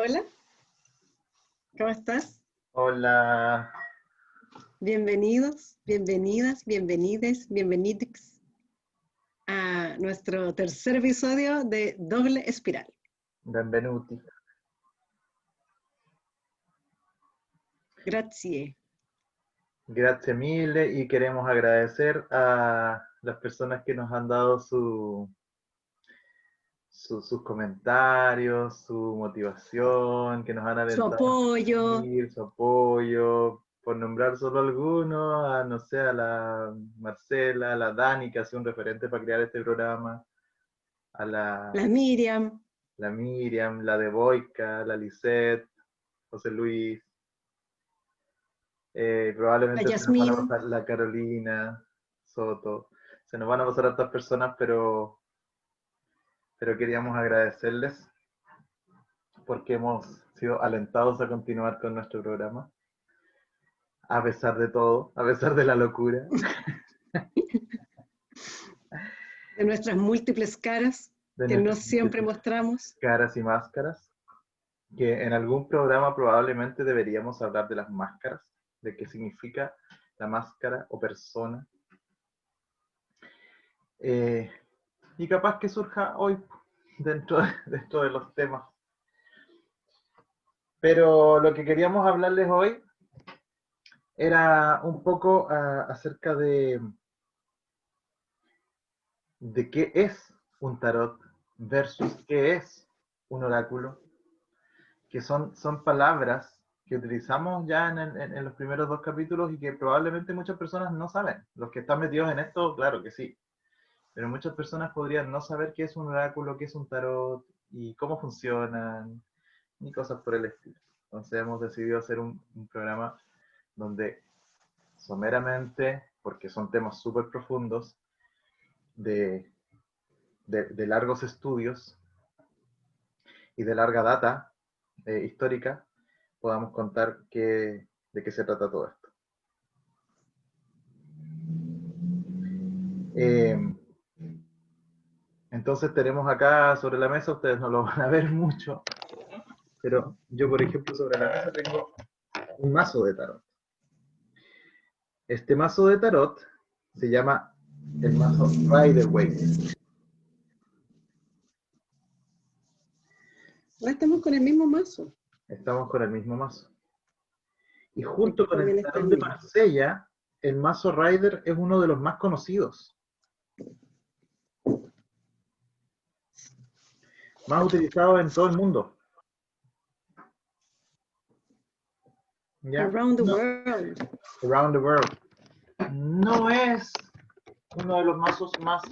Hola, ¿cómo estás? Hola, Bienvenidos, bienvenidas, bienvenides a nuestro tercer episodio de Doble Espiral. benvenuti. Grazie. Gracias mille y queremos agradecer a las personas que nos han dado sus comentarios, su motivación, que nos han Su alentado a apoyo. seguir, su apoyo, por nombrar solo algunos, a no sé, a la Marcela, a la Dani, que ha sido un referente para crear este programa, a La Miriam. la Miriam, la de Boica, la Lisette, José Luis. La Probablemente se nos van a Yasmín. pasar la Carolina Soto. Se nos van a pasar a otras personas, pero queríamos agradecerles porque hemos sido alentados a continuar con nuestro programa. A pesar de todo, a pesar de la locura. De nuestras múltiples caras De que no nuestras siempre mostramos. caras y máscaras. Que en algún programa probablemente deberíamos hablar de las máscaras, de qué significa la máscara o persona. Y capaz que surja hoy dentro de los temas. Pero lo que queríamos hablarles hoy era un poco acerca de qué es un tarot versus qué es un oráculo, que son palabras que utilizamos ya en los primeros dos capítulos y que probablemente muchas personas no saben. Los que están metidos en esto, claro que sí, pero muchas personas podrían no saber qué es un oráculo, qué es un tarot y cómo funcionan y cosas por el estilo. Entonces hemos decidido hacer un programa donde someramente, porque son temas súper profundos, de largos estudios y de larga data histórica, podamos contar de qué se trata todo esto. Entonces tenemos acá sobre la mesa, ustedes no lo van a ver mucho, pero yo, por ejemplo, sobre la mesa tengo un mazo de tarot. Este mazo de tarot se llama el mazo Rider-Waite. Ahora estamos con el mismo mazo. Estamos con el mismo mazo. Y junto Aquí con el también está el tarot de mío. Marsella, el mazo Rider es uno de los más conocidos. Más utilizado en todo el mundo. ¿Ya? Around the No, world. around the world. No es uno de los mazos más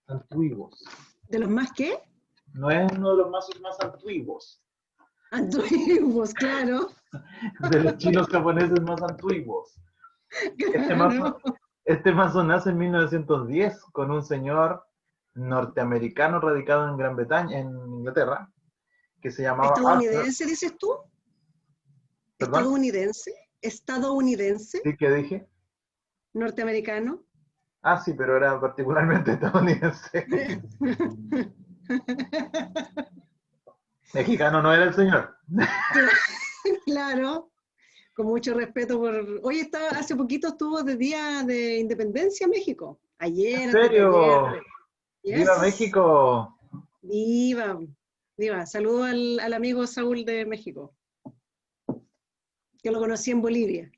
antiguos. ¿De los más qué? No es uno de los mazos más antiguos. Antiguos, claro. De los chinos japoneses más antiguos. Claro. Este mazo nace en 1910 con un señor norteamericano radicado en Gran Bretaña, en Inglaterra, que se llamaba Arthur. ¿Estadounidense, dices tú? ¿Perdón? ¿Estadounidense? ¿Estadounidense? ¿Sí que dije? ¿Norteamericano? Ah, sí, pero era particularmente estadounidense. Mexicano no era el señor. Claro, con mucho respeto por... Hoy estaba, hace poquito estuvo de Día de Independencia México. ¿En Ayer, antes de ayer. serio? ¡Viva Yes. México! Viva, viva. Saludo al amigo Saúl de México, que lo conocí en Bolivia.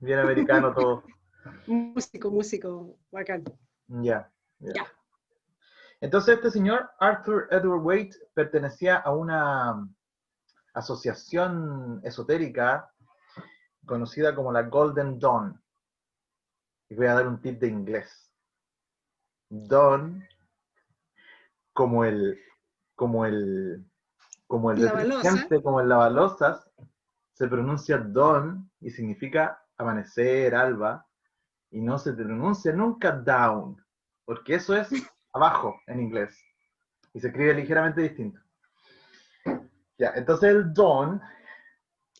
Bien americano todo. Músico, bacán. Ya. Ya. Entonces este señor, Arthur Edward Waite, pertenecía a una asociación esotérica conocida como la Golden Dawn. Y voy a dar un tip de inglés. Dawn, como el, como el, como el La balosa. detergente, como el lavalosas, se pronuncia dawn y significa amanecer, alba, y no se pronuncia nunca down, porque eso es abajo en inglés, y se escribe ligeramente distinto. Ya, entonces el dawn,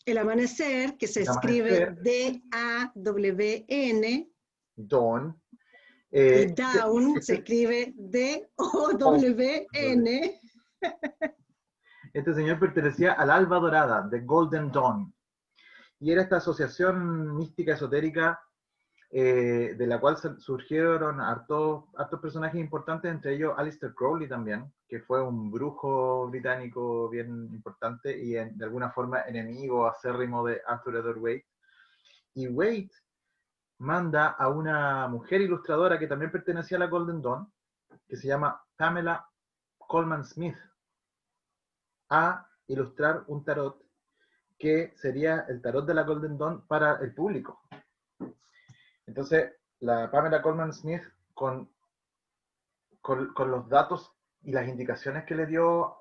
El amanecer, que se el escribe amanecer, D-A-W-N, dawn, y down se este, escribe D-O-W-N. Este señor pertenecía al Alba Dorada, The Golden Dawn, y era esta asociación mística esotérica de la cual surgieron hartos personajes importantes, entre ellos Aleister Crowley también, que fue un brujo británico bien importante y de alguna forma enemigo acérrimo de Arthur Edward Waite. Y Waite manda a una mujer ilustradora que también pertenecía a la Golden Dawn, que se llama Pamela Colman Smith, a ilustrar un tarot que sería el tarot de la Golden Dawn para el público. Entonces, la Pamela Colman Smith, con los datos y las indicaciones que le dio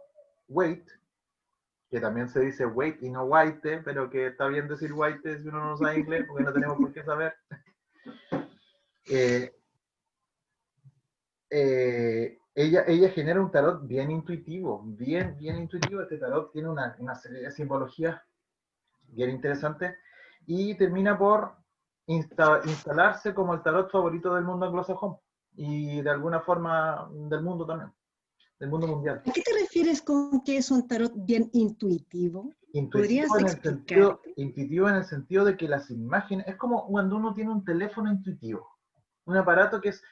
Waite, que también se dice Waite y no White, pero que está bien decir White si uno no sabe inglés, porque no tenemos por qué saber. Ella genera un tarot bien intuitivo, bien intuitivo. Este tarot tiene una serie de simbologías bien interesantes y termina por instalarse como el tarot favorito del mundo anglosajón y de alguna forma del mundo también, del mundo mundial. ¿A qué te refieres con que es un tarot bien intuitivo? ¿Podrías explicar? Intuitivo en el sentido de que las imágenes, es como cuando uno tiene un teléfono intuitivo, un aparato que es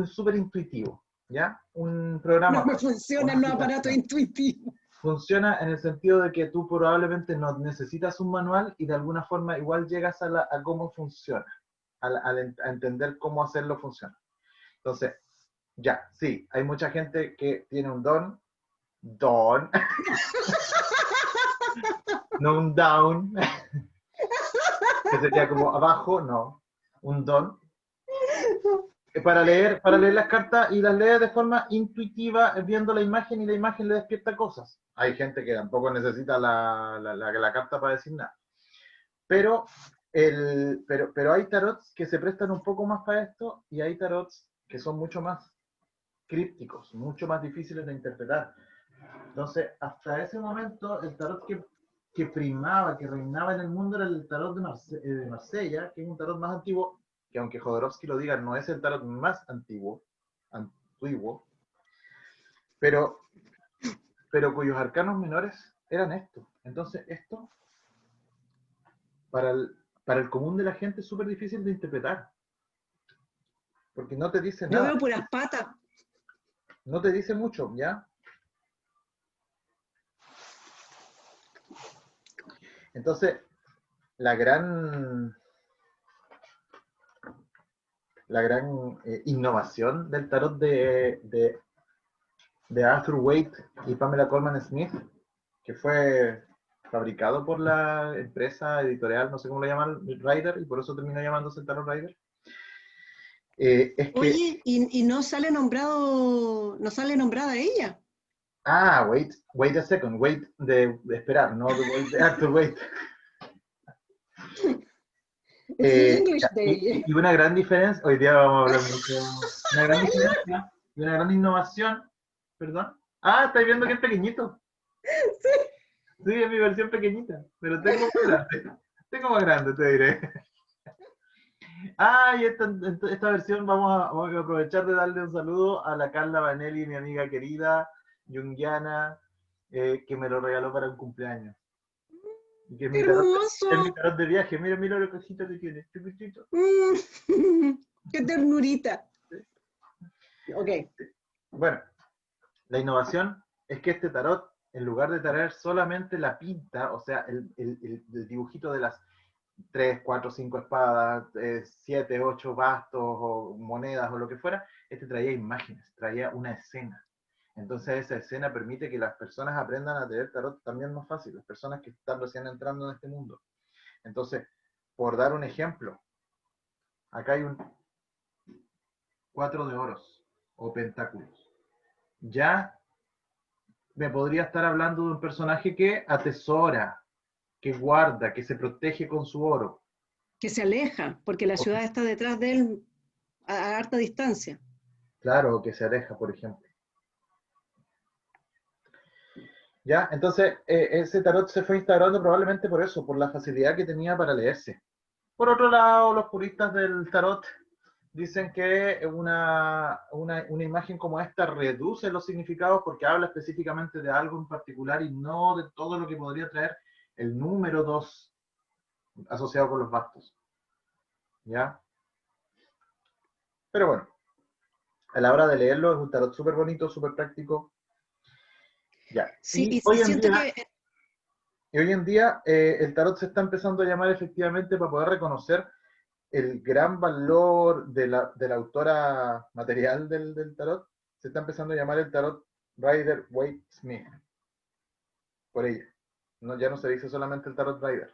súper intuitivo, ¿ya? Un programa. No me funcionan los aparatos intuitivos. Funciona en el sentido de que tú probablemente no necesitas un manual y de alguna forma igual llegas a cómo funciona, a entender cómo hacerlo funcionar. Entonces, ya, sí, hay mucha gente que tiene un don, no un down, que sería como abajo, no, un don, para leer las cartas y las lee de forma intuitiva, viendo la imagen y la imagen le despierta cosas. Hay gente que tampoco necesita la carta para decir nada. Pero hay tarots que se prestan un poco más para esto y hay tarots que son mucho más crípticos, mucho más difíciles de interpretar. Entonces, hasta ese momento, el tarot que primaba, que reinaba en el mundo era el tarot de Marsella, que es un tarot más antiguo, que aunque Jodorowsky lo diga, no es el tarot más antiguo, pero cuyos arcanos menores eran estos. Entonces, esto, para el común de la gente, es súper difícil de interpretar. Porque no te dice nada. Yo veo puras patas. No te dice mucho, ¿ya? Entonces, la gran innovación del tarot de Arthur Waite y Pamela Colman Smith, que fue fabricado por la empresa editorial, no sé cómo lo llaman, Rider, y por eso terminó llamándose el tarot Rider. Es que, oye, y no sale nombrada ella. Ah, wait a second, wait de esperar, no de Arthur Waite. Y una gran diferencia, hoy día vamos a hablar mucho, una gran diferencia y una gran innovación, perdón. Ah, estáis viendo que es pequeñito. Sí. Sí, es mi versión pequeñita, pero tengo más grande, te diré. Ah, y esta versión vamos a aprovechar de darle un saludo a la Carla Vanelli, mi amiga querida, junguiana, que me lo regaló para un cumpleaños. Que es mi tarot de viaje. Mira la cajita que tiene. Qué ternurita. Ok. Bueno, la innovación es que este tarot, en lugar de traer solamente la pinta, o sea, el dibujito de las 3, 4, 5 espadas, 7, 8 bastos o monedas o lo que fuera, este traía imágenes, traía una escena. Entonces esa escena permite que las personas aprendan a leer tarot también más fácil, las personas que están recién entrando en este mundo. Entonces, por dar un ejemplo, acá hay un 4 de oros o pentáculos. Ya me podría estar hablando de un personaje que atesora, que guarda, que se protege con su oro. Que se aleja, porque la ciudad está detrás de él a harta distancia. Claro, que se aleja, por ejemplo. ¿Ya? Entonces, ese tarot se fue instaurando probablemente por eso, por la facilidad que tenía para leerse. Por otro lado, los puristas del tarot dicen que una imagen como esta reduce los significados porque habla específicamente de algo en particular y no de todo lo que podría traer el número 2 asociado con los bastos. ¿Ya? Pero bueno, a la hora de leerlo es un tarot súper bonito, súper práctico. Ya. Sí, y siento que Y hoy en día el tarot se está empezando a llamar efectivamente para poder reconocer el gran valor de la autora material del tarot. Se está empezando a llamar el tarot Rider Waite Smith. Por ella. No, ya no se dice solamente el tarot Rider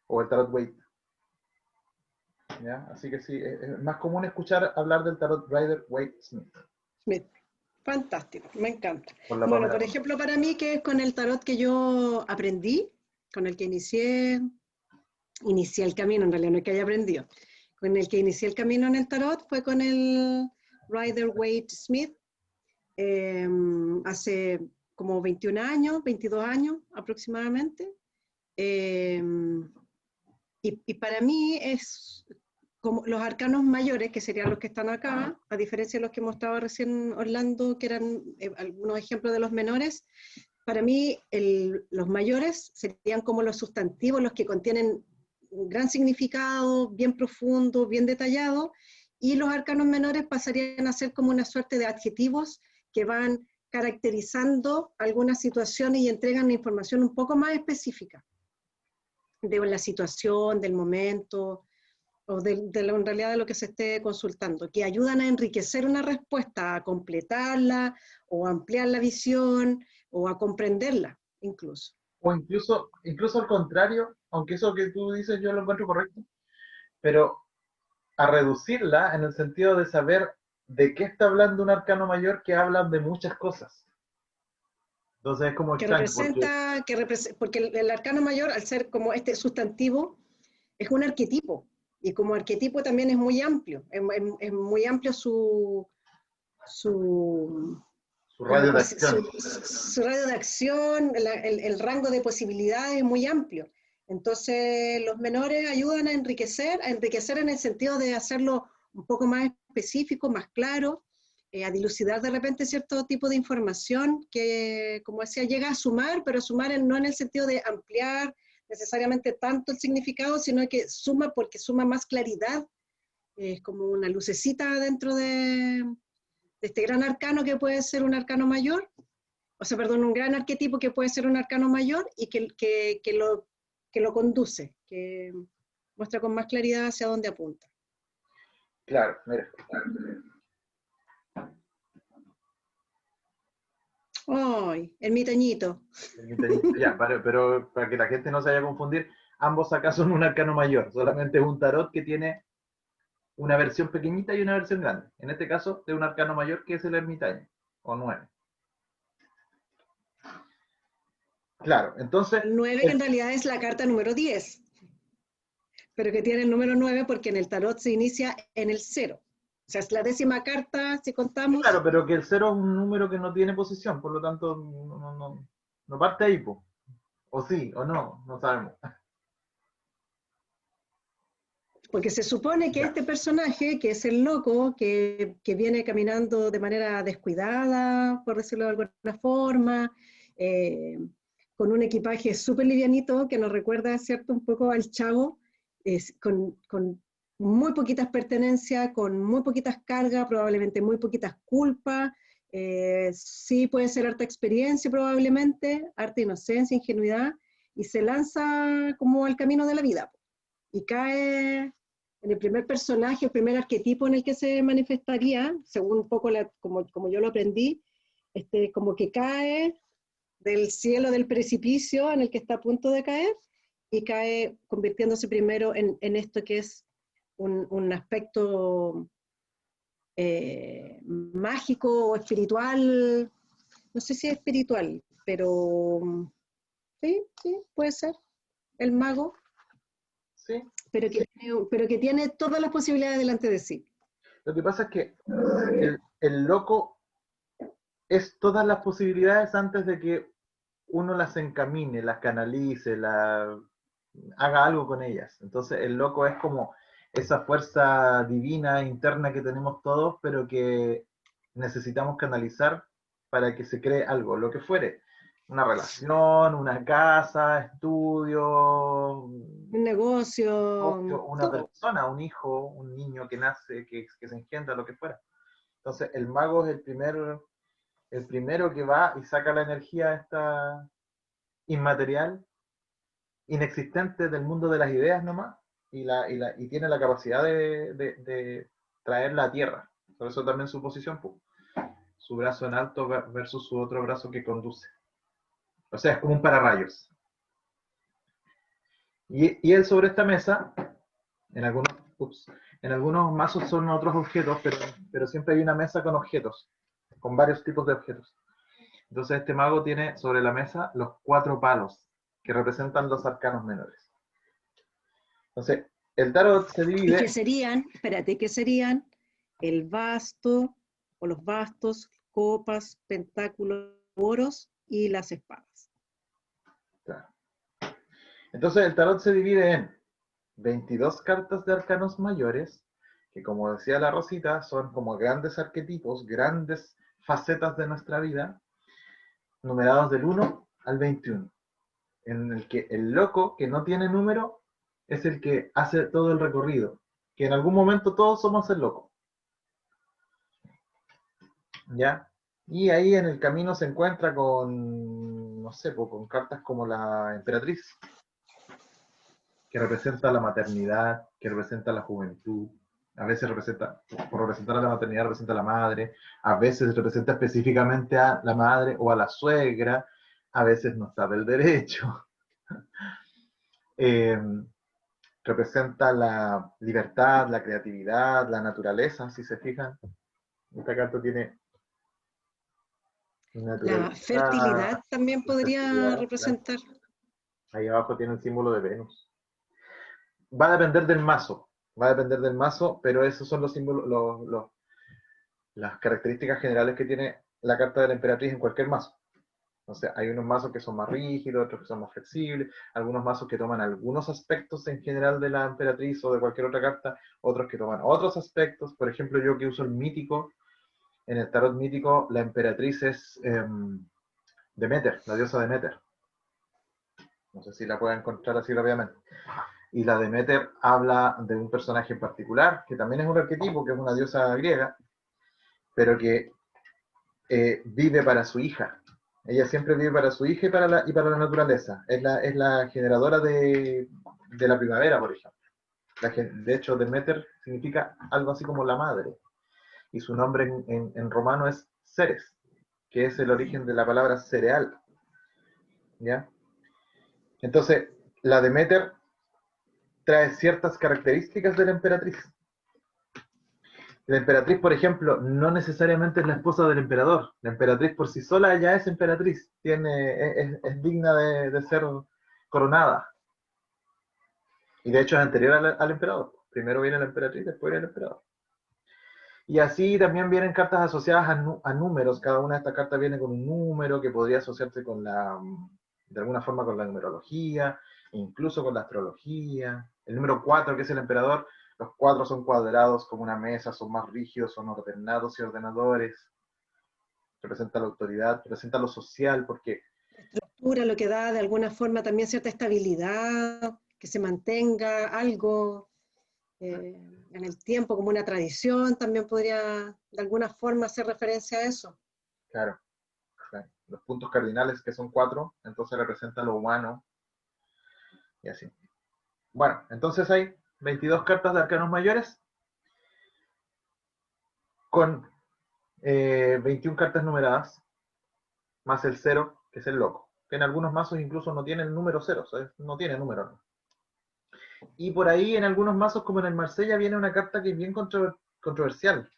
o el tarot Waite. ¿Ya? Así que sí, es más común escuchar hablar del tarot Rider Waite Smith. Smith, fantástico, me encanta. Por la Bueno, Pamela por Montoya. ejemplo, para mí, que es con el tarot que yo aprendí, con el que inicié el camino, en realidad no es que haya aprendido, con el que inicié el camino en el tarot fue con el Rider Waite Smith, hace como 21 años, 22 años aproximadamente. Y para mí es como los arcanos mayores, que serían los que están acá, a diferencia de los que mostraba recién Orlando, que eran algunos ejemplos de los menores. Para mí los mayores serían como los sustantivos, los que contienen un gran significado, bien profundo, bien detallado, y los arcanos menores pasarían a ser como una suerte de adjetivos que van caracterizando algunas situaciones y entregan una información un poco más específica de la situación, del momento, o en realidad de lo que se esté consultando, que ayudan a enriquecer una respuesta, a completarla, o a ampliar la visión, o a comprenderla, incluso. O incluso al contrario, aunque eso que tú dices yo lo encuentro correcto, pero a reducirla en el sentido de saber de qué está hablando un arcano mayor que hablan de muchas cosas. Entonces es como extraño, porque Porque el arcano mayor, al ser como este sustantivo, es un arquetipo, y como arquetipo también es muy amplio, es muy amplio su su como radio de acción. su radio de acción, el rango de posibilidades es muy amplio. Entonces, los menores ayudan a enriquecer en el sentido de hacerlo un poco más específico, más claro, a dilucidar de repente cierto tipo de información que, como decía, llega a sumar, pero sumar no en el sentido de ampliar necesariamente tanto el significado, sino que suma porque suma más claridad, es como una lucecita dentro de este gran arcano que puede ser un arcano mayor, o sea, perdón, un gran arquetipo que puede ser un arcano mayor y que lo conduce, que muestra con más claridad hacia dónde apunta. Claro, mira. ¡Ay! El mitañito. Ya, pero para que la gente no se vaya a confundir, ambos acá son un arcano mayor, solamente es un tarot que tiene una versión pequeñita y una versión grande. En este caso, de un arcano mayor que es el ermitaño, o 9. Claro, entonces, El 9 en realidad es la carta número 10, pero que tiene el número 9 porque en el tarot se inicia en el 0. O sea, es la 10ª carta, si claro, contamos. pero que el 0 es un número que no tiene posición, por lo tanto, no parte ahí, po. O sí, o no sabemos. Porque se supone que Ya. este personaje, que es el loco, que viene caminando de manera descuidada, por decirlo de alguna forma, eh, con un equipaje súper livianito que nos recuerda, ¿cierto?, un poco al Chavo, con muy poquitas pertenencias, con muy poquitas cargas, probablemente muy poquitas culpas, sí puede ser harta experiencia probablemente, harta inocencia, ingenuidad, y se lanza como al camino de la vida, y cae en el primer personaje, el primer arquetipo en el que se manifestaría, según un poco como yo lo aprendí, como que cae del cielo del precipicio en el que está a punto de caer y cae convirtiéndose primero en esto que es un aspecto mágico o espiritual, no sé si es espiritual, pero sí, puede ser, el mago, Sí. pero que tiene todas las posibilidades delante de sí. Lo que pasa es que el loco es todas las posibilidades antes de que uno las encamine, las canalice, haga algo con ellas. Entonces el loco es como esa fuerza divina interna que tenemos todos, pero que necesitamos canalizar para que se cree algo, lo que fuere. Una relación, una casa, estudio, Un negocio, una todo. persona, un hijo, un niño que nace, que se engendra, lo que fuera. Entonces, el mago es el primero que va y saca la energía esta inmaterial, inexistente del mundo de las ideas nomás, y tiene la capacidad de traerla a tierra. Por eso también su posición, pues, su brazo en alto versus su otro brazo que conduce. O sea, es como un pararrayos. Y él sobre esta mesa, en algunos, en algunos mazos son otros objetos, pero siempre hay una mesa con objetos, con varios tipos de objetos. Entonces este mago tiene sobre la mesa los 4 palos, que representan los arcanos menores. Entonces, el tarot se Y que divide... serían, espérate, que serían el basto o los bastos, copas, pentáculos, oros y las espadas. Claro. Entonces el tarot se divide en 22 cartas de arcanos mayores, que como decía la Rosita, son como grandes arquetipos, grandes facetas de nuestra vida, numerados del 1 al 21, en el que el loco que no tiene número es el que hace todo el recorrido, que en algún momento todos somos el loco, ¿ya? Y ahí en el camino se encuentra con, no sé, con cartas como la emperatriz, que representa la maternidad, que representa la juventud, a veces representa, por representar a la maternidad, representa a la madre, a veces representa específicamente a la madre o a la suegra, a veces no sabe el derecho. Eh, representa la libertad, la creatividad, la naturaleza, si se fijan. Esta carta tiene La naturaleza, fertilidad también la podría fertilidad, claro. representar. Ahí abajo tiene el símbolo de Venus. Va a depender del mazo, pero esos son los símbolos, las características generales que tiene la carta de la emperatriz en cualquier mazo. O sea, hay unos mazos que son más rígidos, otros que son más flexibles, algunos mazos que toman algunos aspectos en general de la emperatriz o de cualquier otra carta, otros que toman otros aspectos. Por ejemplo, yo que uso el mítico, en el tarot mítico, la emperatriz es Demeter, la diosa Demeter. No sé si la pueden encontrar así rápidamente. Y la Demeter habla de un personaje en particular, que también es un arquetipo, que es una diosa griega, pero que vive para su hija. Ella siempre vive para su hija y para la naturaleza. Es la generadora de la primavera, por ejemplo. De hecho, Demeter significa algo así como la madre. Y su nombre en romano es Ceres, que es el origen de la palabra cereal. ¿Ya? Entonces, la Demeter trae ciertas características de la emperatriz. La emperatriz, por ejemplo, no necesariamente es la esposa del emperador. La emperatriz por sí sola ya es emperatriz, es digna de ser coronada. Y de hecho es anterior al emperador. Primero viene la emperatriz, después viene el emperador. Y así también vienen cartas asociadas a números. Cada una de estas cartas viene con un número que podría asociarse de alguna forma con la numerología, incluso con la astrología. El número 4, que es el emperador, los 4 son cuadrados como una mesa, son más rígidos, son ordenados y ordenadores. Representa la autoridad, representa lo social, porque... Estructura, lo que da de alguna forma también cierta estabilidad, que se mantenga algo en el tiempo como una tradición, también podría de alguna forma hacer referencia a eso. Claro, claro. Los puntos cardinales, que son 4, entonces representa lo humano, y así. Bueno, entonces hay 22 cartas de arcanos mayores, con 21 cartas numeradas, más el 0, que es el loco. Que en algunos mazos incluso no tiene el número 0, no tiene número. ¿No? Y por ahí en algunos mazos, como en el Marsella, viene una carta que es bien controversial.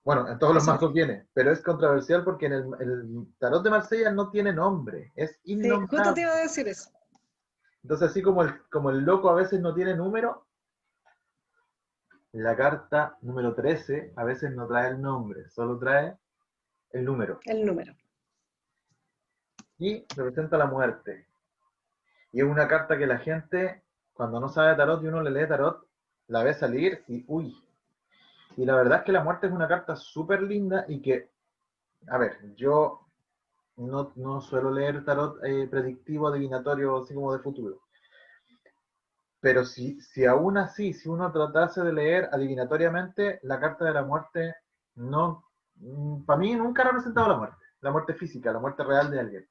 Bueno, en todos los mazos viene, pero es controversial porque en el tarot de Marsella no tiene nombre, es Sí, justo te innombrable. iba a decir eso. Entonces, así como el loco a veces no tiene número, la carta número 13 a veces no trae el nombre, solo trae el número. El número. Y representa la muerte. Y es una carta que la gente, cuando no sabe tarot y uno le lee tarot, la ves salir y uy. Y la verdad es que la muerte es una carta súper linda y que, a ver, yo no suelo leer tarot predictivo, adivinatorio, así como de futuro. Pero si aún así, si uno tratase de leer adivinatoriamente, la carta de la muerte no, para mí nunca ha representado la muerte física, la muerte real de alguien.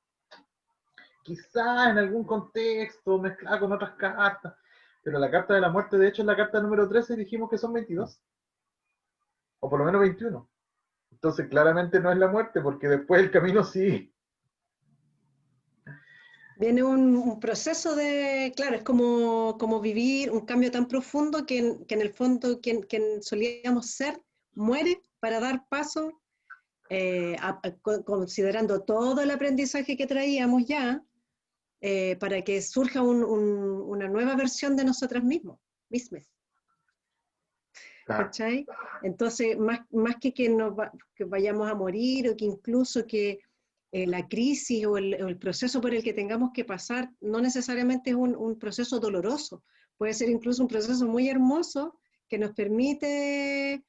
Quizá en algún contexto mezclada con otras cartas, pero la carta de la muerte, de hecho, es la carta número 13 y dijimos que son 22, o por lo menos 21. Entonces, claramente no es la muerte, porque después el camino sigue. Viene un proceso de, claro, es como vivir un cambio tan profundo que en el fondo quien solíamos ser muere para dar paso, considerando todo el aprendizaje que traíamos ya, para que surja una nueva versión de nosotras mismas. Claro. ¿Cachai? Entonces, más que vayamos a morir o que incluso que la crisis o el proceso por el que tengamos que pasar no necesariamente es un proceso doloroso, puede ser incluso un proceso muy hermoso que nos permite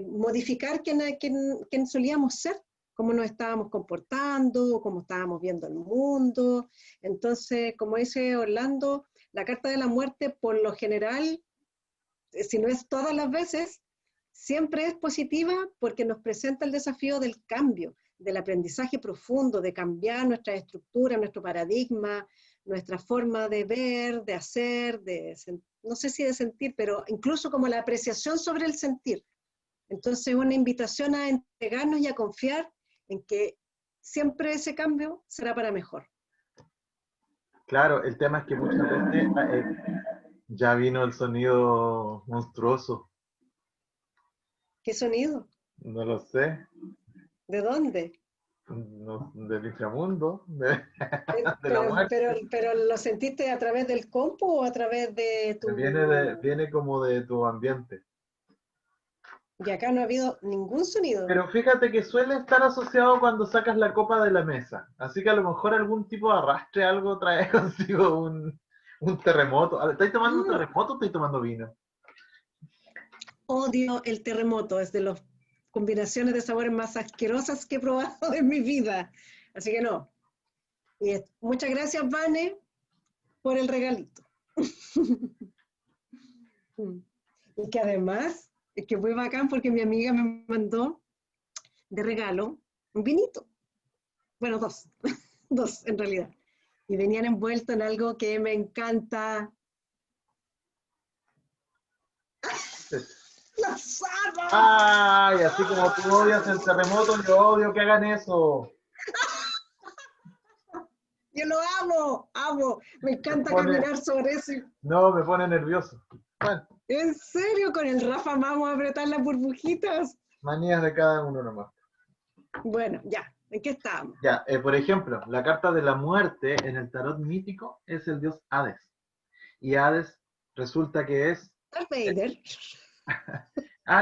modificar quién solíamos ser, cómo nos estábamos comportando, cómo estábamos viendo el mundo. Entonces, como dice Orlando, la carta de la muerte por lo general, si no es todas las veces, siempre es positiva porque nos presenta el desafío del cambio, del aprendizaje profundo, de cambiar nuestra estructura, nuestro paradigma, nuestra forma de ver, de hacer, no sé si de sentir, pero incluso como la apreciación sobre el sentir. Entonces, una invitación a entregarnos y a confiar en que siempre ese cambio será para mejor. Claro, el tema es que muchas veces ya vino el sonido monstruoso. ¿Qué sonido? No lo sé. ¿De dónde? No, del inframundo, de la Pero, pero, muerte. pero ¿lo sentiste a través del compu o a través de tu...? Viene como de tu ambiente. Y acá no ha habido ningún sonido. Pero fíjate que suele estar asociado cuando sacas la copa de la mesa. Así que a lo mejor algún tipo de arrastre, algo trae consigo un terremoto. A ver, ¿estáis tomando un Ah, terremoto o estáis tomando vino? odio el terremoto, es de las combinaciones de sabores más asquerosas que he probado en mi vida. Así que no. Y muchas gracias, Vane, por el regalito. Y que además, es que fue bacán porque mi amiga me mandó de regalo un vinito. Bueno, dos, dos en realidad. Y venían envueltos en algo que me encanta. ¡La saba! Ay, así como tú odias el terremoto, yo odio que hagan eso. Yo lo amo, amo. Me Me encanta pone, caminar sobre eso. no, me pone nervioso. Bueno, En serio, con el Rafa vamos a apretar las burbujitas. manías de cada uno nomás. Bueno, ya, ¿en qué estábamos? Ya, por ejemplo, la carta de la muerte en el tarot mítico es el dios Hades. Y Hades resulta que es... Darth Vader.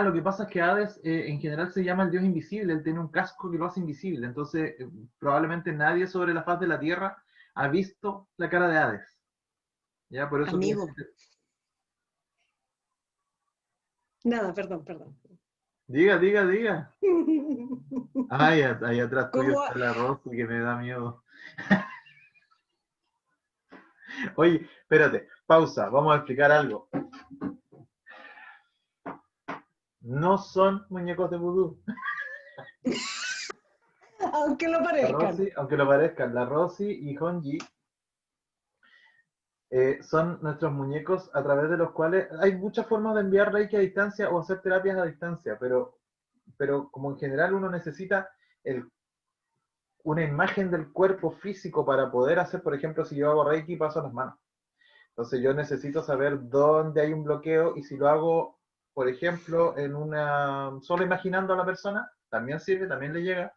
Lo que pasa es que Hades en general se llama el dios invisible, él tiene un casco que lo hace invisible, entonces probablemente nadie sobre la faz de la Tierra ha visto la cara de Hades. Ya, por eso Amigo. Nada, perdón. Diga, diga, diga. Ay, ahí atrás tuyo ¿Cómo? está la Rosy que me da miedo. Oye, espérate, pausa, vamos a explicar algo. No son muñecos de vudú. Aunque lo La parezcan. Rosy, aunque lo parezcan, la Rosy y Honji son nuestros muñecos a través de los cuales hay muchas formas de enviar Reiki a distancia o hacer terapias a distancia, pero como en general uno necesita una imagen del cuerpo físico para poder hacer, por ejemplo, si yo hago Reiki, paso las manos. Entonces yo necesito saber dónde hay un bloqueo y si lo hago, por ejemplo, solo imaginando a la persona, también sirve, también le llega,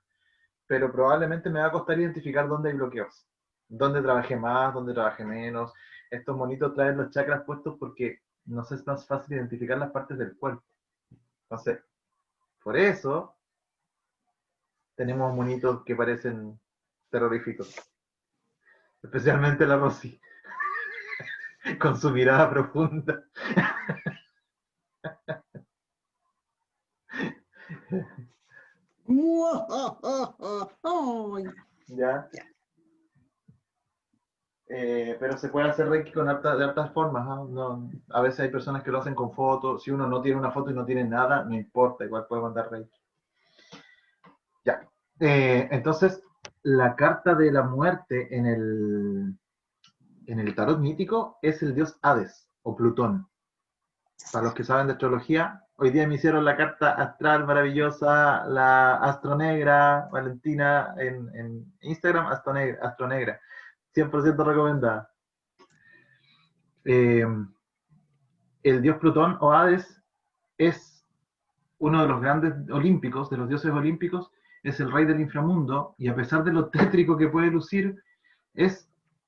pero probablemente me va a costar identificar dónde hay bloqueos, dónde trabajé más, dónde trabajé menos. Estos monitos traen los chakras puestos porque nos es más fácil identificar las partes del cuerpo. Entonces, por eso tenemos monitos que parecen terroríficos, especialmente la Rosy, con su mirada profunda. Ay, ¿Ya? Pero se puede hacer Reiki con de hartas formas, ¿ah? No, a veces hay personas que lo hacen con fotos. Si uno no tiene una foto y no tiene nada, no importa, igual puede mandar Reiki. Ya. Entonces, la carta de la muerte en el tarot mítico es el dios Hades o Plutón. Para los que saben de astrología, hoy día me hicieron la carta astral maravillosa, la astronegra, Valentina, en Instagram, astronegra, 100% recomendada. Eh, el dios Plutón o Hades es uno de los grandes olímpicos, de los dioses olímpicos, es el rey del inframundo, y a pesar de lo tétrico que puede lucir, es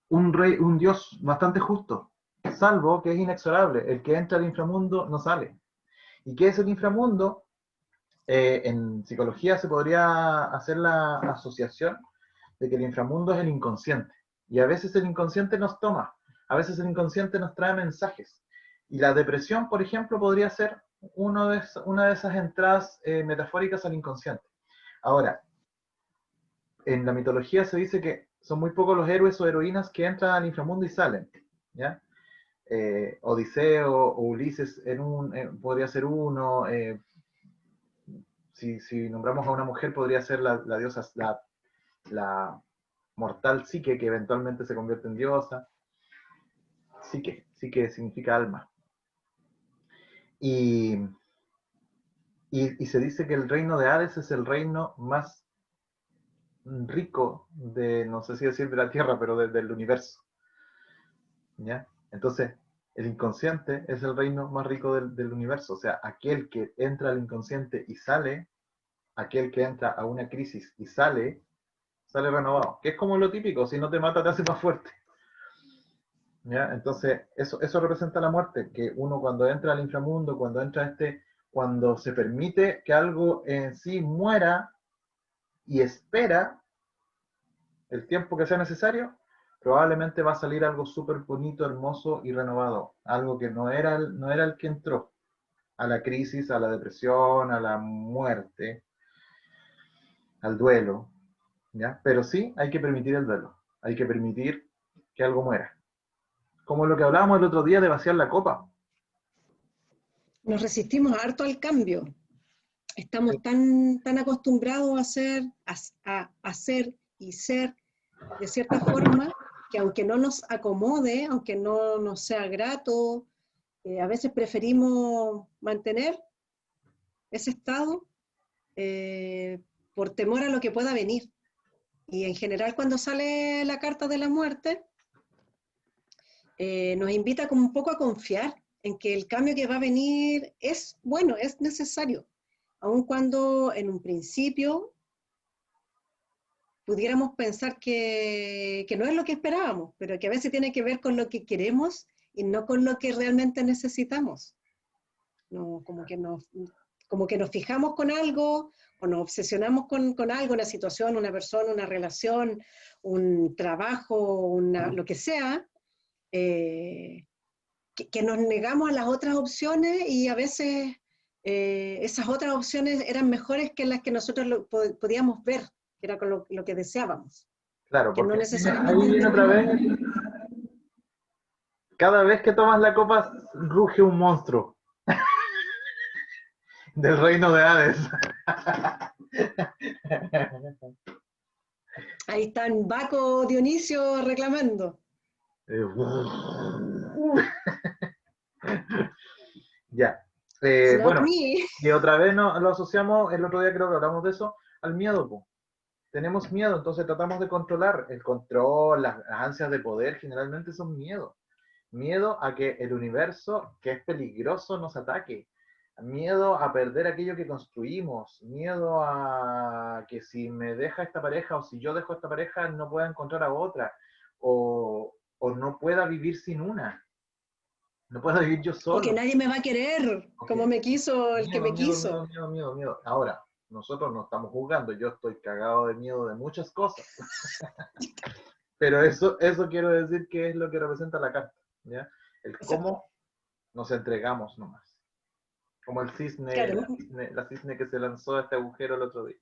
un dios bastante justo, salvo que es inexorable. El que entra al inframundo no sale. ¿Y qué es el inframundo? En psicología se podría hacer la asociación de que el inframundo es el inconsciente. Y a veces el inconsciente nos toma, a veces el inconsciente nos trae mensajes. Y la depresión, por ejemplo, podría ser una de esas entradas metafóricas al inconsciente. Ahora, en la mitología se dice que son muy pocos los héroes o heroínas que entran al inframundo y salen. ¿Ya? Odiseo o Ulises podría ser uno. Si nombramos a una mujer, podría ser la diosa, la mortal Psique, que eventualmente se convierte en diosa. Psique significa alma. Y, y se dice que el reino de Hades es el reino más rico no sé si decir de la Tierra, pero del universo. ¿Ya? Entonces, el inconsciente es el reino más rico del universo. O sea, aquel que entra al inconsciente y sale, aquel que entra a una crisis y sale renovado. Que es como lo típico, si no te mata te hace más fuerte. ¿Ya? Entonces, eso representa la muerte, que uno cuando entra al inframundo, cuando se permite que algo en sí muera y espera el tiempo que sea necesario, probablemente va a salir algo súper bonito, hermoso y renovado. Algo que no era el que entró a la crisis, a la depresión, a la muerte, al duelo. ¿Ya? Pero sí hay que permitir el duelo. Hay que permitir que algo muera. Como lo que hablábamos el otro día de vaciar la copa. nos resistimos harto al cambio. Estamos tan acostumbrados a hacer y ser de cierta forma que aunque no nos acomode, aunque no nos sea grato, a veces preferimos mantener ese estado eh, por temor a lo que pueda venir. Y en general cuando sale la carta de la muerte, nos invita como un poco a confiar en que el cambio que va a venir es bueno, es necesario, aun cuando en un principio pudiéramos pensar que no es lo que esperábamos, pero que a veces tiene que ver con lo que queremos y no con lo que realmente necesitamos. No, como que nos fijamos con algo o nos obsesionamos con algo, una situación, una persona, una relación, un trabajo, lo que sea, eh, que nos negamos a las otras opciones y a veces esas otras opciones eran mejores que las que nosotros podíamos ver, que era con lo que deseábamos, Claro, que no porque ahí necesariamente viene otra entendíamos. vez. Cada vez que tomas la copa, ruge un monstruo del reino de Hades. Ahí están Baco, Dionisio reclamando. Ya. It's not Bueno, me. y otra vez lo asociamos, el otro día creo que hablamos de eso, al miedo. Po. Tenemos miedo, entonces tratamos de controlar. El control, las ansias de poder generalmente son miedo. Miedo a que el universo, que es peligroso, nos ataque. Miedo a perder aquello que construimos. Miedo a que si me deja esta pareja o si yo dejo esta pareja no pueda encontrar a otra. O no pueda vivir sin una. No pueda vivir yo O que solo. nadie me va a querer como Okay. me quiso el que Miedo, me miedo, quiso. miedo, miedo, miedo, miedo. Ahora, nosotros no estamos juzgando. Yo estoy cagado de miedo de muchas cosas. Pero eso quiero decir que es lo que representa la carta. ¿Ya? El Exacto. cómo nos entregamos nomás. Como el cisne, Claro, la cisne que se lanzó a este agujero el otro día.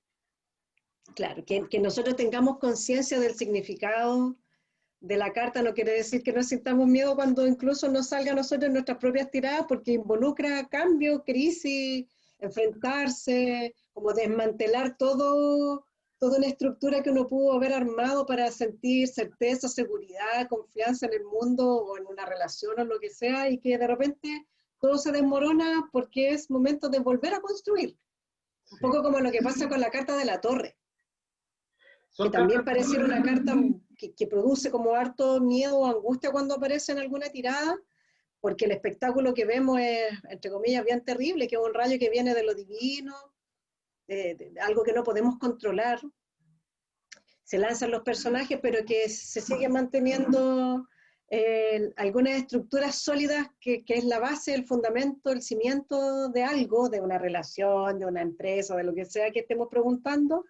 claro, que nosotros tengamos conciencia del significado de la carta no quiere decir que no sintamos miedo cuando incluso nos salga a nosotros nuestras propias tiradas, porque involucra cambio, crisis, enfrentarse, como desmantelar todo, toda una estructura que uno pudo haber armado para sentir certeza, seguridad, confianza en el mundo o en una relación o lo que sea, y que de repente todo se desmorona porque es momento de volver a construir. Un Sí. poco como lo que pasa con la carta de la torre, que Son también cartas, pareciera una carta que produce como harto miedo o angustia cuando aparece en alguna tirada, porque el espectáculo que vemos es, entre comillas, bien terrible, que es un rayo que viene de lo divino, de algo que no podemos controlar. Se lanzan los personajes, pero que se sigue manteniendo algunas estructuras sólidas, que es la base, el fundamento, el cimiento de algo, de una relación, de una empresa, de lo que sea que estemos preguntando,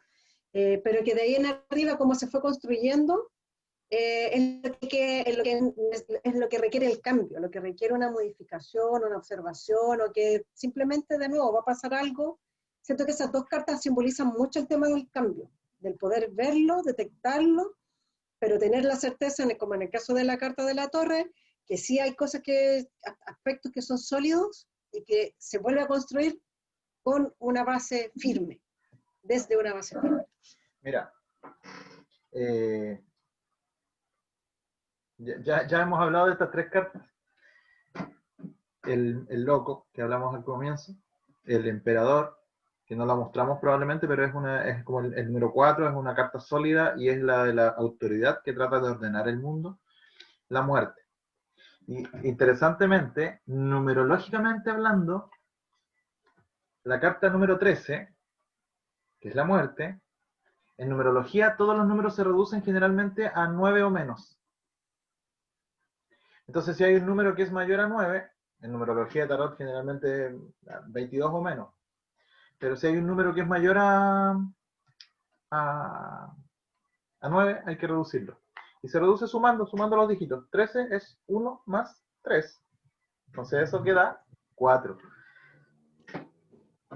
pero que de ahí en arriba, como se fue construyendo, es lo que requiere el cambio, lo que requiere una modificación, una observación, o que simplemente de nuevo va a pasar algo. Siento que esas dos cartas simbolizan mucho el tema del cambio, del poder verlo, detectarlo, pero tener la certeza, como en el caso de la carta de la torre, que sí hay cosas aspectos que son sólidos y que se vuelve a construir con una base firme, desde una base firme. mira, ya hemos hablado de estas tres cartas. El loco, que hablamos al comienzo, el emperador, que no la mostramos probablemente, pero es como el número 4, es una carta sólida y es la de la autoridad que trata de ordenar el mundo, la muerte. Y interesantemente, numerológicamente hablando, la carta número 13, que es la muerte, en numerología todos los números se reducen generalmente a 9 o menos. Entonces, si hay un número que es mayor a 9, en numerología de tarot generalmente 22 o menos. Pero si hay un número que es mayor a 9, hay que reducirlo. Y se reduce sumando los dígitos. 13 es 1 más 3. Entonces eso queda 4.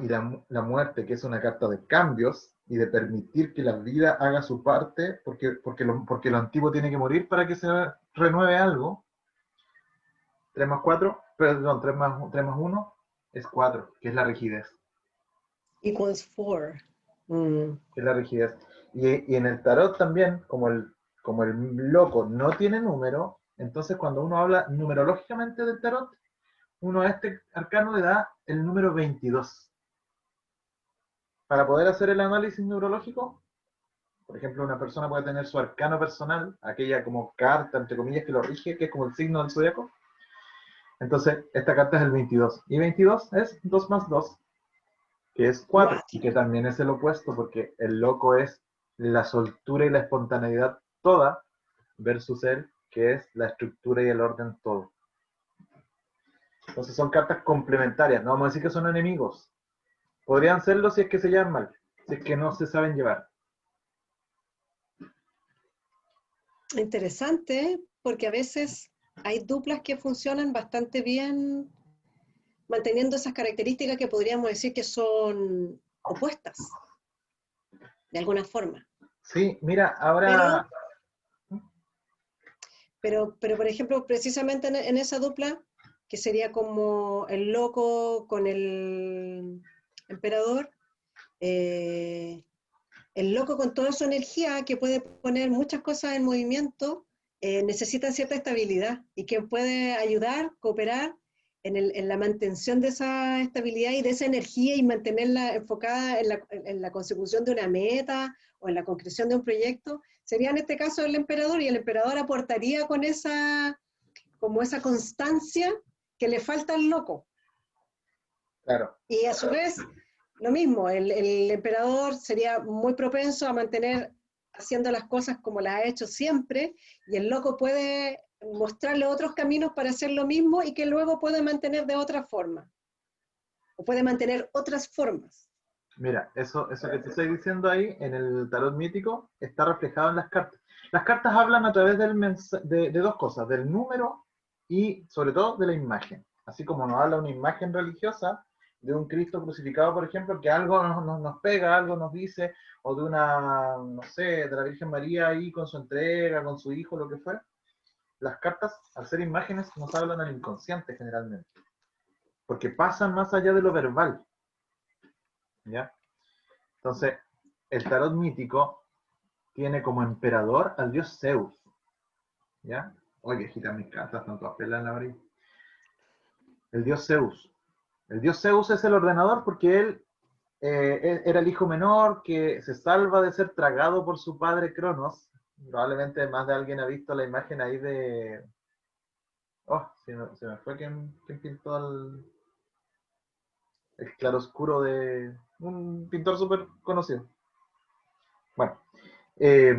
Y la muerte, que es una carta de cambios y de permitir que la vida haga su parte, porque lo antiguo tiene que morir para que se renueve algo. 3 más 4, perdón, 3 más 1 es 4, que es la rigidez. Equals 4. Que es la rigidez. Y en el tarot también, como el loco no tiene número, entonces cuando uno habla numerológicamente del tarot, uno a este arcano le da el número 22. Para poder hacer el análisis neurológico, por ejemplo, una persona puede tener su arcano personal, aquella como carta, entre comillas, que lo rige, que es como el signo del zodiaco. Entonces, esta carta es el 22. Y 22 es 2 más 2, que es 4, y que también es el opuesto, porque el loco es la soltura y la espontaneidad toda, versus él, que es la estructura y el orden todo. Entonces son cartas complementarias, no vamos a decir que son enemigos. Podrían serlo si es que se llevan mal, si es que no se saben llevar. Interesante, porque a veces hay duplas que funcionan bastante bien manteniendo esas características que podríamos decir que son opuestas, de alguna forma. Sí, mira, ahora... Pero por ejemplo, precisamente en esa dupla, que sería como el loco con el emperador, el loco con toda su energía, que puede poner muchas cosas en movimiento, necesita cierta estabilidad y que puede ayudar, cooperar en la mantención de esa estabilidad y de esa energía y mantenerla enfocada en la consecución de una meta o en la concreción de un proyecto. Sería en este caso el emperador, y el emperador aportaría con como esa constancia que le falta al loco. Claro. Y a su vez, lo mismo, el emperador sería muy propenso a mantener haciendo las cosas como las ha hecho siempre, y el loco puede mostrarle otros caminos para hacer lo mismo y que luego puede mantener de otra forma, o puede mantener otras formas. Mira, eso que te estoy diciendo ahí en el tarot mítico está reflejado en las cartas. Las cartas hablan a través de dos cosas, del número y sobre todo de la imagen. Así como nos habla una imagen religiosa, de un Cristo crucificado, por ejemplo, que algo nos pega, algo nos dice, o de una, no sé, de la Virgen María ahí con su entrega, con su hijo, lo que fuera. Las cartas, al ser imágenes, nos hablan al inconsciente generalmente, porque pasan más allá de lo verbal, ¿ya? Entonces, el tarot mítico tiene como emperador al dios Zeus, ¿ya? Oye, gira mis cartas, están todas peladas en la orilla. El dios Zeus. El dios Zeus es el ordenador porque él era el hijo menor que se salva de ser tragado por su padre Cronos. Probablemente más de alguien ha visto la imagen ahí de... Oh, se me fue quién pintó el claroscuro de un pintor súper conocido. Bueno, eh,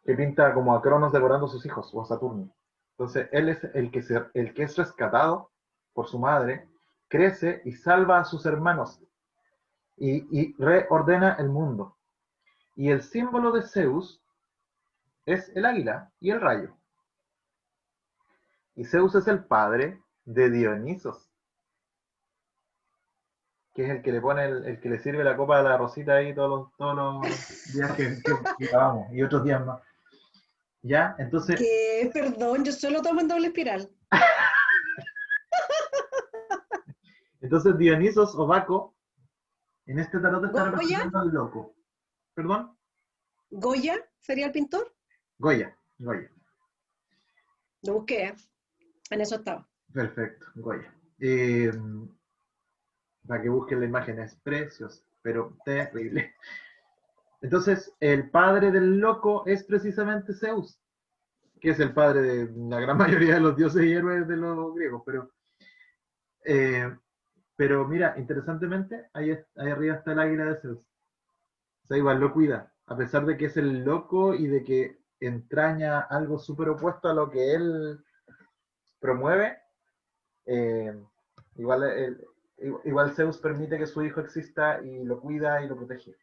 que pinta como a Cronos devorando a sus hijos, o a Saturno. Entonces, él es el que es rescatado por su madre, crece y salva a sus hermanos y reordena el mundo. Y el símbolo de Zeus es el águila y el rayo. Y Zeus es el padre de Dionisos, que es el que le pone, el que le sirve la copa de la rosita ahí todos los días que grabamos, y otros días más. ¿Ya? Entonces, Que, perdón, yo solo tomo en doble espiral. Dionisos o Baco, en este tarot está ¿Goya? representando al loco. ¿Perdón? ¿Goya sería el pintor? Goya, Goya. Lo busqué, ¿eh? En eso estaba. Perfecto, Goya. Para que busquen la imagen, es preciosa, pero terrible. Entonces, el padre del loco es precisamente Zeus, que es el padre de la gran mayoría de los dioses y héroes de los griegos. Eh, pero mira, interesantemente, ahí arriba está el águila de Zeus. O sea, igual lo cuida, a pesar de que es el loco y de que entraña algo súper opuesto a lo que él promueve. eh, igual, igual Zeus permite que su hijo exista y lo cuida y lo protege.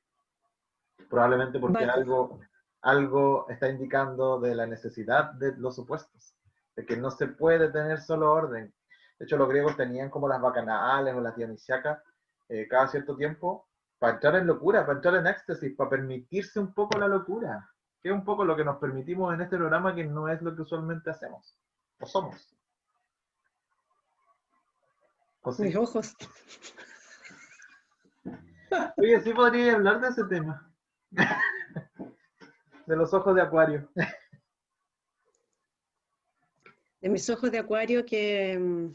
Probablemente porque Baco. algo está indicando de la necesidad de los opuestos, de que no se puede tener solo orden. De hecho, los griegos tenían como las bacanales o las dionisiacas cada cierto tiempo para entrar en locura, para entrar en éxtasis, para permitirse un poco la locura, que es un poco lo que nos permitimos en este programa, que no es lo que usualmente hacemos, o somos. ¿O sí? Mis ojos. Oye, sí podría hablar de ese tema, de los ojos de Acuario. De mis ojos de acuario que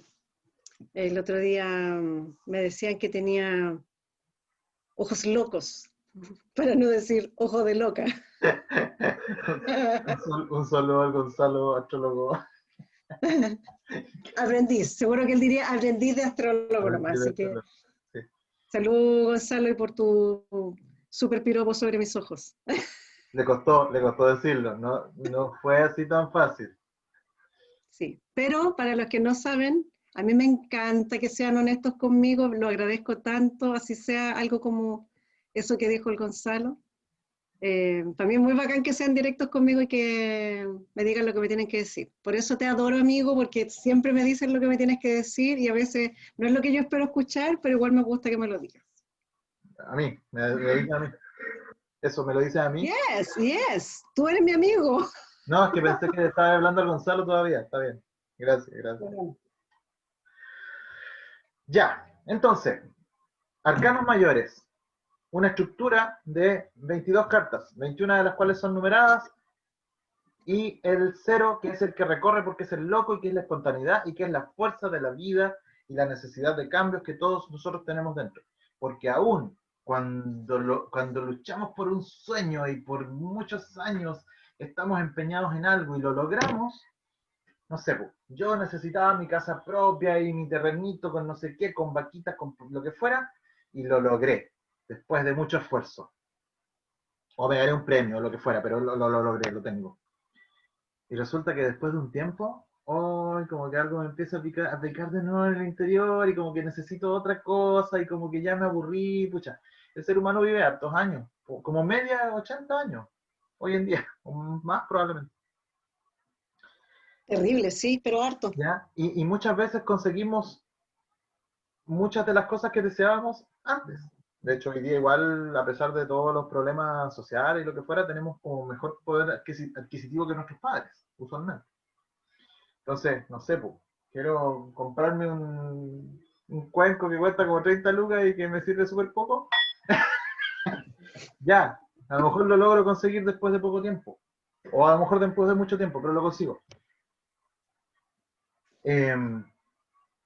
el otro día me decían que tenía ojos locos, para no decir ojo de loca. Un saludo al Gonzalo, astrólogo. Aprendiz, seguro que él diría aprendiz de astrólogo nomás, así que Sí. salud Gonzalo y por tu súper piropo sobre mis ojos. Le costó decirlo, no fue así tan fácil. Sí, pero para los que no saben, a mí me encanta que sean honestos conmigo, lo agradezco tanto, así sea algo como eso que dijo el Gonzalo. También muy bacán que sean directos conmigo y que me digan lo que me tienen que decir. Por eso te adoro, amigo, porque siempre me dicen lo que me tienes que decir y a veces no es lo que yo espero escuchar, pero igual me gusta que me lo digas. A mí, me dice a mí. Eso, me lo dice a mí. Yes, yes, tú eres mi amigo. No, es que pensé que estaba hablando al Gonzalo todavía. Está bien. Gracias, gracias. Ya, entonces, arcanos mayores. Una estructura de 22 cartas, 21 de las cuales son numeradas, y el 0, que es el que recorre porque es el loco y que es la espontaneidad y que es la fuerza de la vida y la necesidad de cambios que todos nosotros tenemos dentro. Porque aún cuando luchamos por un sueño y por muchos años estamos empeñados en algo y lo logramos, no sé, yo necesitaba mi casa propia y mi terrenito con no sé qué, con vaquitas, con lo que fuera, y lo logré después de mucho esfuerzo. O me gané un premio, o lo que fuera, pero lo logré, lo tengo. Y resulta que después de un tiempo, oh, como que algo me empieza a picar de nuevo en el interior y como que necesito otra cosa y como que ya me aburrí, pucha. El ser humano vive hartos años, como media 80 años, hoy en día, o más probablemente. Terrible, sí, pero harto. ¿Ya? Y muchas veces conseguimos muchas de las cosas que deseábamos antes. De hecho, hoy día igual, a pesar de todos los problemas sociales y lo que fuera, tenemos como mejor poder adquisitivo que nuestros padres, usualmente. Entonces, no sé, pues, quiero comprarme un cuenco que cuesta como 30 lucas y que me sirve súper poco. Ya, a lo mejor lo logro conseguir después de poco tiempo. O a lo mejor después de mucho tiempo, pero lo consigo.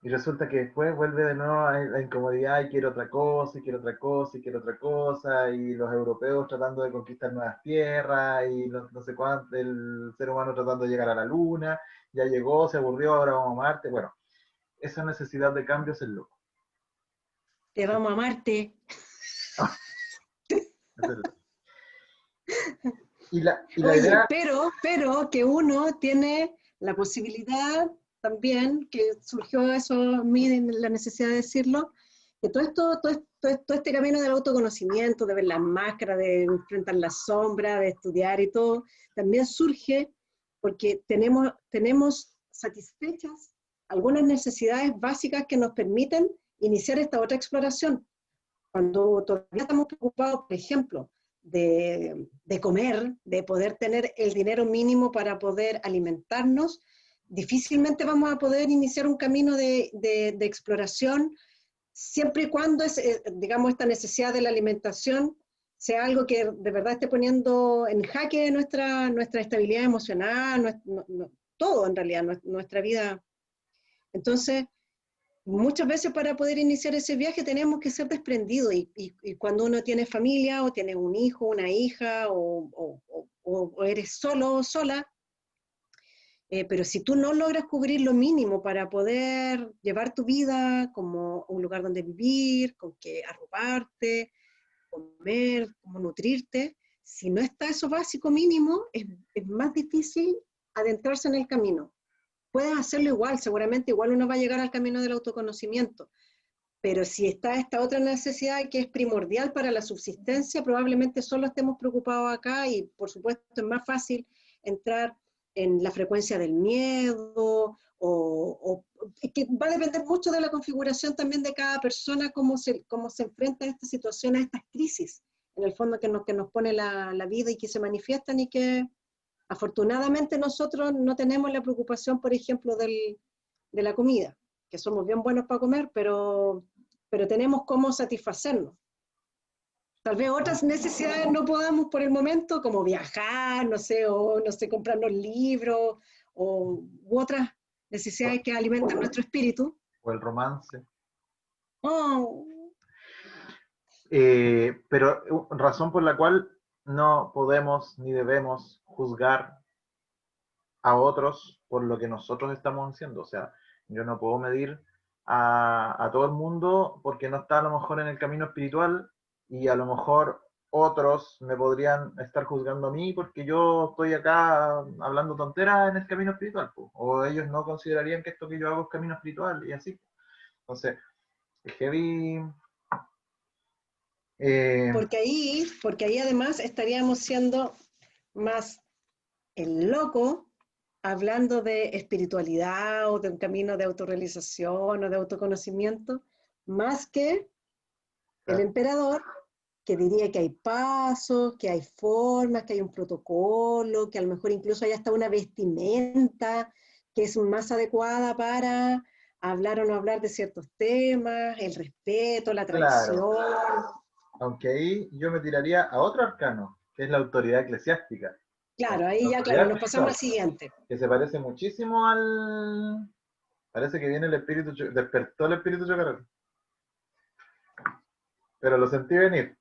Y resulta que después vuelve de nuevo a la incomodidad y quiero otra cosa, y quiero otra cosa, y quiero otra cosa, y los europeos tratando de conquistar nuevas tierras, y no sé cuánto, el ser humano tratando de llegar a la luna, ya llegó, se aburrió, ahora vamos a Marte. Bueno, esa necesidad de cambio es el loco. Te vamos a Marte. Y la Oye, idea... pero que uno tiene la posibilidad también, que surgió eso a mí, la necesidad de decirlo, que todo este camino del autoconocimiento, de ver las máscaras, de enfrentar la sombra, de estudiar y todo, también surge porque tenemos satisfechas algunas necesidades básicas que nos permiten iniciar esta otra exploración. Cuando todavía estamos preocupados, por ejemplo, de comer, de poder tener el dinero mínimo para poder alimentarnos, difícilmente vamos a poder iniciar un camino de exploración, siempre y cuando digamos, esta necesidad de la alimentación sea algo que de verdad esté poniendo en jaque nuestra estabilidad emocional, todo en realidad, nuestra vida. Entonces, muchas veces para poder iniciar ese viaje tenemos que ser desprendidos y cuando uno tiene familia o tiene un hijo, una hija o eres solo o sola, pero si tú no logras cubrir lo mínimo para poder llevar tu vida como un lugar donde vivir, con que arroparte, comer, como nutrirte, si no está eso básico mínimo, es más difícil adentrarse en el camino. Puedes hacerlo igual, seguramente igual uno va a llegar al camino del autoconocimiento, pero si está esta otra necesidad que es primordial para la subsistencia, probablemente solo estemos preocupados acá y por supuesto es más fácil entrar en la frecuencia del miedo que va a depender mucho de la configuración también de cada persona, cómo se enfrenta a esta situación, a estas crisis, en el fondo que nos pone la vida y que se manifiestan y que afortunadamente nosotros no tenemos la preocupación, por ejemplo, de la comida, que somos bien buenos para comer, pero tenemos cómo satisfacernos. Tal vez otras necesidades no podamos por el momento, como viajar, no sé, o no sé, comprarnos libros, u otras necesidades que alimentan nuestro espíritu. O el romance. Oh, Pero razón por la cual no podemos ni debemos juzgar a otros por lo que nosotros estamos haciendo. O sea, yo no puedo medir a todo el mundo porque no está a lo mejor en el camino espiritual y a lo mejor otros me podrían estar juzgando a mí porque yo estoy acá hablando tonteras en el camino espiritual, pues. O ellos no considerarían que esto que yo hago es camino espiritual y así. Entonces, es heavy. porque ahí además estaríamos siendo más el loco hablando de espiritualidad o de un camino de autorrealización o de autoconocimiento, más que el emperador, que diría que hay pasos, que hay formas, que hay un protocolo, que a lo mejor incluso hay hasta una vestimenta que es más adecuada para hablar o no hablar de ciertos temas, el respeto, la Claro, tradición. aunque ahí yo me tiraría a otro arcano, que es la autoridad eclesiástica, Claro, la ahí ya, claro, autoridad nos pasamos espiritual, al siguiente. que se parece muchísimo al... Parece que viene el espíritu, despertó el espíritu chocarrero, pero lo sentí venir.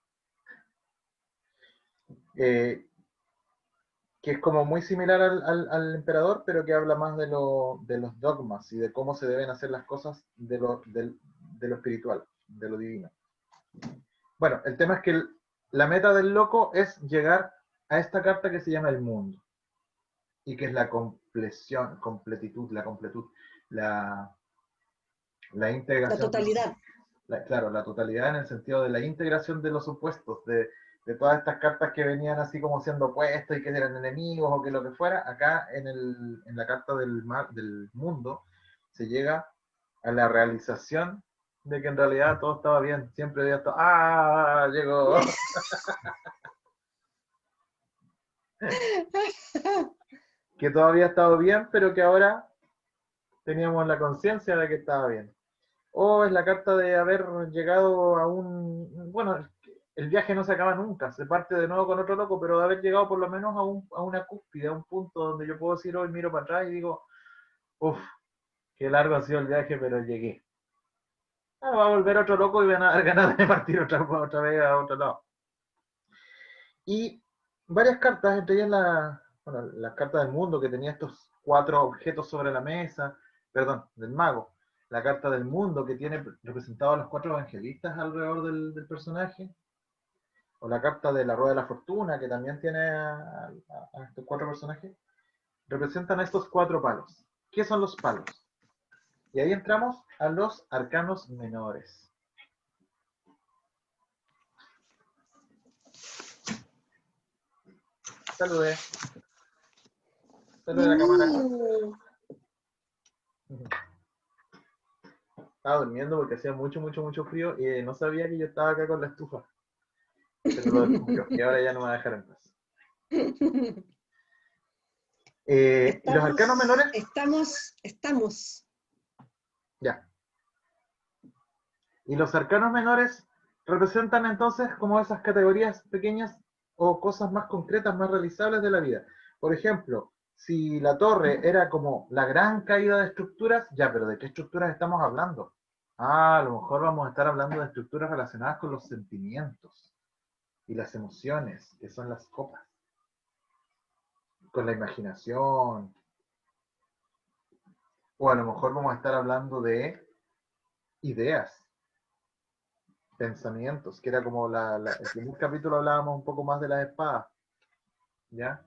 Eh, que es como muy similar al emperador, pero que habla más de los dogmas y de cómo se deben hacer las cosas de lo espiritual, de lo divino. Bueno, el tema es que la meta del loco es llegar a esta carta que se llama el mundo y que es la completitud, la completud, la, la La integración de los, totalidad. claro, la totalidad en el sentido de la integración de los supuestos, de todas estas cartas que venían así como siendo opuestas y que eran enemigos o que lo que fuera, acá en la carta del mundo se llega a la realización de que en realidad todo estaba bien. Siempre había estado, ¡ah! Llegó. Que todo había estado bien, pero que ahora teníamos la conciencia de que estaba bien. O es la carta de haber llegado a un... Bueno, el viaje no se acaba nunca, se parte de nuevo con otro loco, pero de haber llegado por lo menos a una cúspide, a un punto donde yo puedo decir hoy, miro para atrás y digo, uff, qué largo ha sido el viaje, pero llegué. Ah, va a volver otro loco y van a dar ganas de partir otra vez a otro lado. Y varias cartas, entre ellas las cartas del mundo, que tenía estos 4 objetos sobre la mesa, perdón, del mago. La carta del mundo, que tiene representado a los 4 evangelistas alrededor del personaje. O la carta de la rueda de la fortuna, que también tiene a estos 4 personajes. Representan a estos 4 palos. ¿Qué son los palos? Y ahí entramos a los arcanos menores. Salude. Salude a la cámara. Estaba durmiendo porque hacía mucho frío y no sabía que yo estaba acá con la estufa. Pero lo descubrió y ahora ya no me va a dejar en paz. ¿Y los arcanos menores? Estamos. Ya. Y los arcanos menores representan entonces como esas categorías pequeñas o cosas más concretas, más realizables de la vida. Por ejemplo, si la torre era como la gran caída de estructuras, ya, pero ¿de qué estructuras estamos hablando? Ah, a lo mejor vamos a estar hablando de estructuras relacionadas con los sentimientos y las emociones, que son las copas, con la imaginación. O a lo mejor vamos a estar hablando de ideas, pensamientos, que era como el primer capítulo hablábamos un poco más de las espadas. ¿Ya?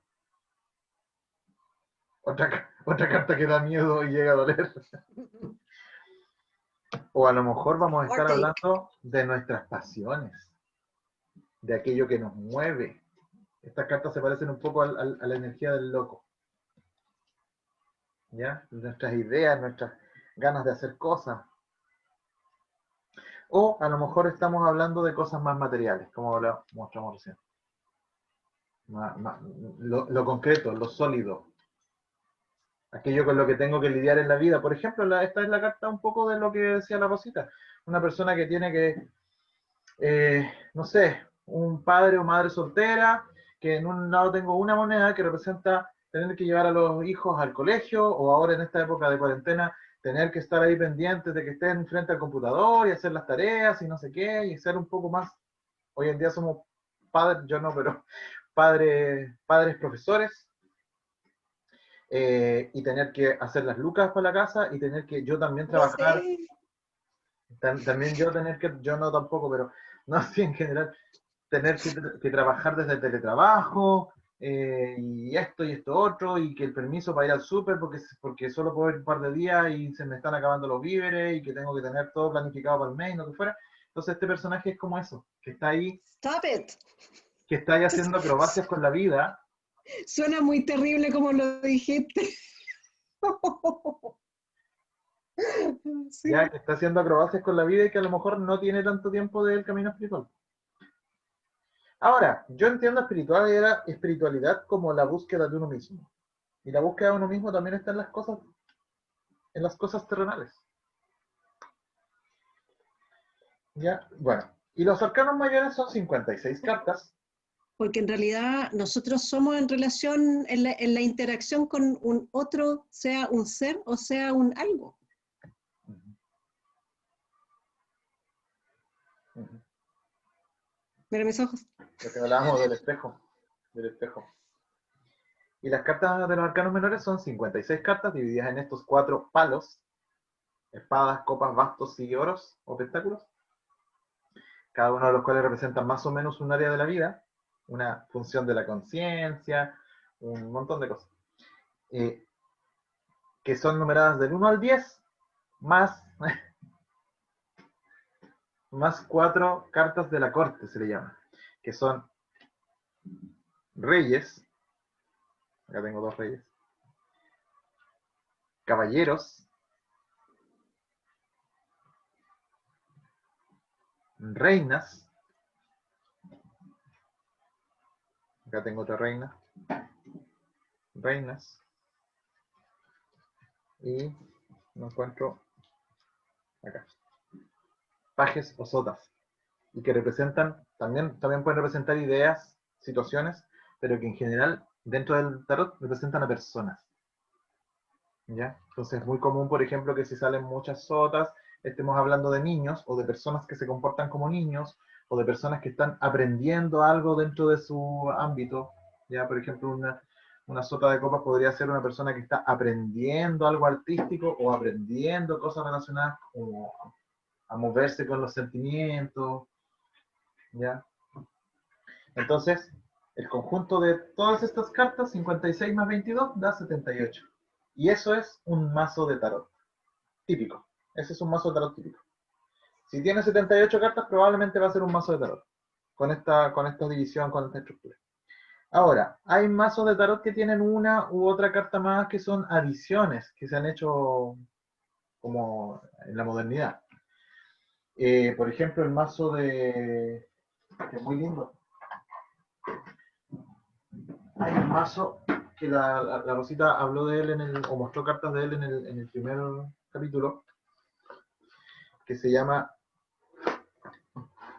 Otra carta que da miedo y llega a doler. O a lo mejor vamos a estar Heartache. hablando de nuestras pasiones, de aquello que nos mueve. Estas cartas se parecen un poco a la energía del loco. ¿Ya? Nuestras ideas, nuestras ganas de hacer cosas. O a lo mejor estamos hablando de cosas más materiales, como lo mostramos recién. Lo concreto, lo sólido. Aquello con lo que tengo que lidiar en la vida. Por ejemplo, esta es la carta un poco de lo que decía la Rosita. Una persona que tiene que, no sé, un padre o madre soltera, que en un lado tengo una moneda que representa tener que llevar a los hijos al colegio, o ahora en esta época de cuarentena, tener que estar ahí pendientes de que estén frente al computador y hacer las tareas y no sé qué, y ser un poco más. Hoy en día somos padres, yo no, pero padres profesores, y tener que hacer las lucas para la casa y tener que yo también Lo trabajar, sé. también yo tener que, yo no tampoco, pero no así en general, tener que trabajar desde el teletrabajo, y esto otro, y que el permiso para ir al súper porque solo puedo ir un par de días y se me están acabando los víveres y que tengo que tener todo planificado para el mes, no que fuera. Entonces este personaje es como eso, Stop it. que está ahí haciendo acrobacias con la vida. Suena muy terrible como lo dijiste. Ya Sí. que está haciendo acrobacias con la vida y que a lo mejor no tiene tanto tiempo del camino espiritual. Ahora, yo entiendo espiritualidad como la búsqueda de uno mismo. Y la búsqueda de uno mismo también está en las cosas terrenales. Ya, bueno. Y los arcanos mayores son 56 cartas. Porque en realidad nosotros somos en relación, en la interacción con un otro, sea un ser o sea un algo. Mira mis ojos. Lo que hablábamos del espejo. Del espejo. Y las cartas de los arcanos menores son 56 cartas divididas en estos 4 palos: espadas, copas, bastos y oros o pentáculos. Cada uno de los cuales representa más o menos un área de la vida, una función de la conciencia, un montón de cosas. Que son numeradas del 1 al 10, más, más 4 cartas de la corte, se le llama, que son reyes, acá tengo 2 reyes, caballeros, reinas. Acá tengo otra reina. Reinas. Y no encuentro acá. Pajes o sotas. Y que representan, también pueden representar ideas, situaciones, pero que en general dentro del tarot representan a personas. ¿Ya? Entonces es muy común, por ejemplo, que si salen muchas sotas, estemos hablando de niños o de personas que se comportan como niños o de personas que están aprendiendo algo dentro de su ámbito. ¿Ya? Por ejemplo, una sota de copas podría ser una persona que está aprendiendo algo artístico o aprendiendo cosas relacionadas como a moverse con los sentimientos. ¿Ya? Entonces, el conjunto de todas estas cartas, 56 más 22, da 78. Y eso es un mazo de tarot típico. Ese es un mazo de tarot típico. Si tiene 78 cartas, probablemente va a ser un mazo de tarot. Con esta división, con esta estructura. Ahora, hay mazos de tarot que tienen una u otra carta más que son adiciones, que se han hecho como en la modernidad. Por ejemplo, el mazo de... que es muy lindo. Hay un mazo que la Rosita habló de él o mostró cartas de él en el primer capítulo, que se llama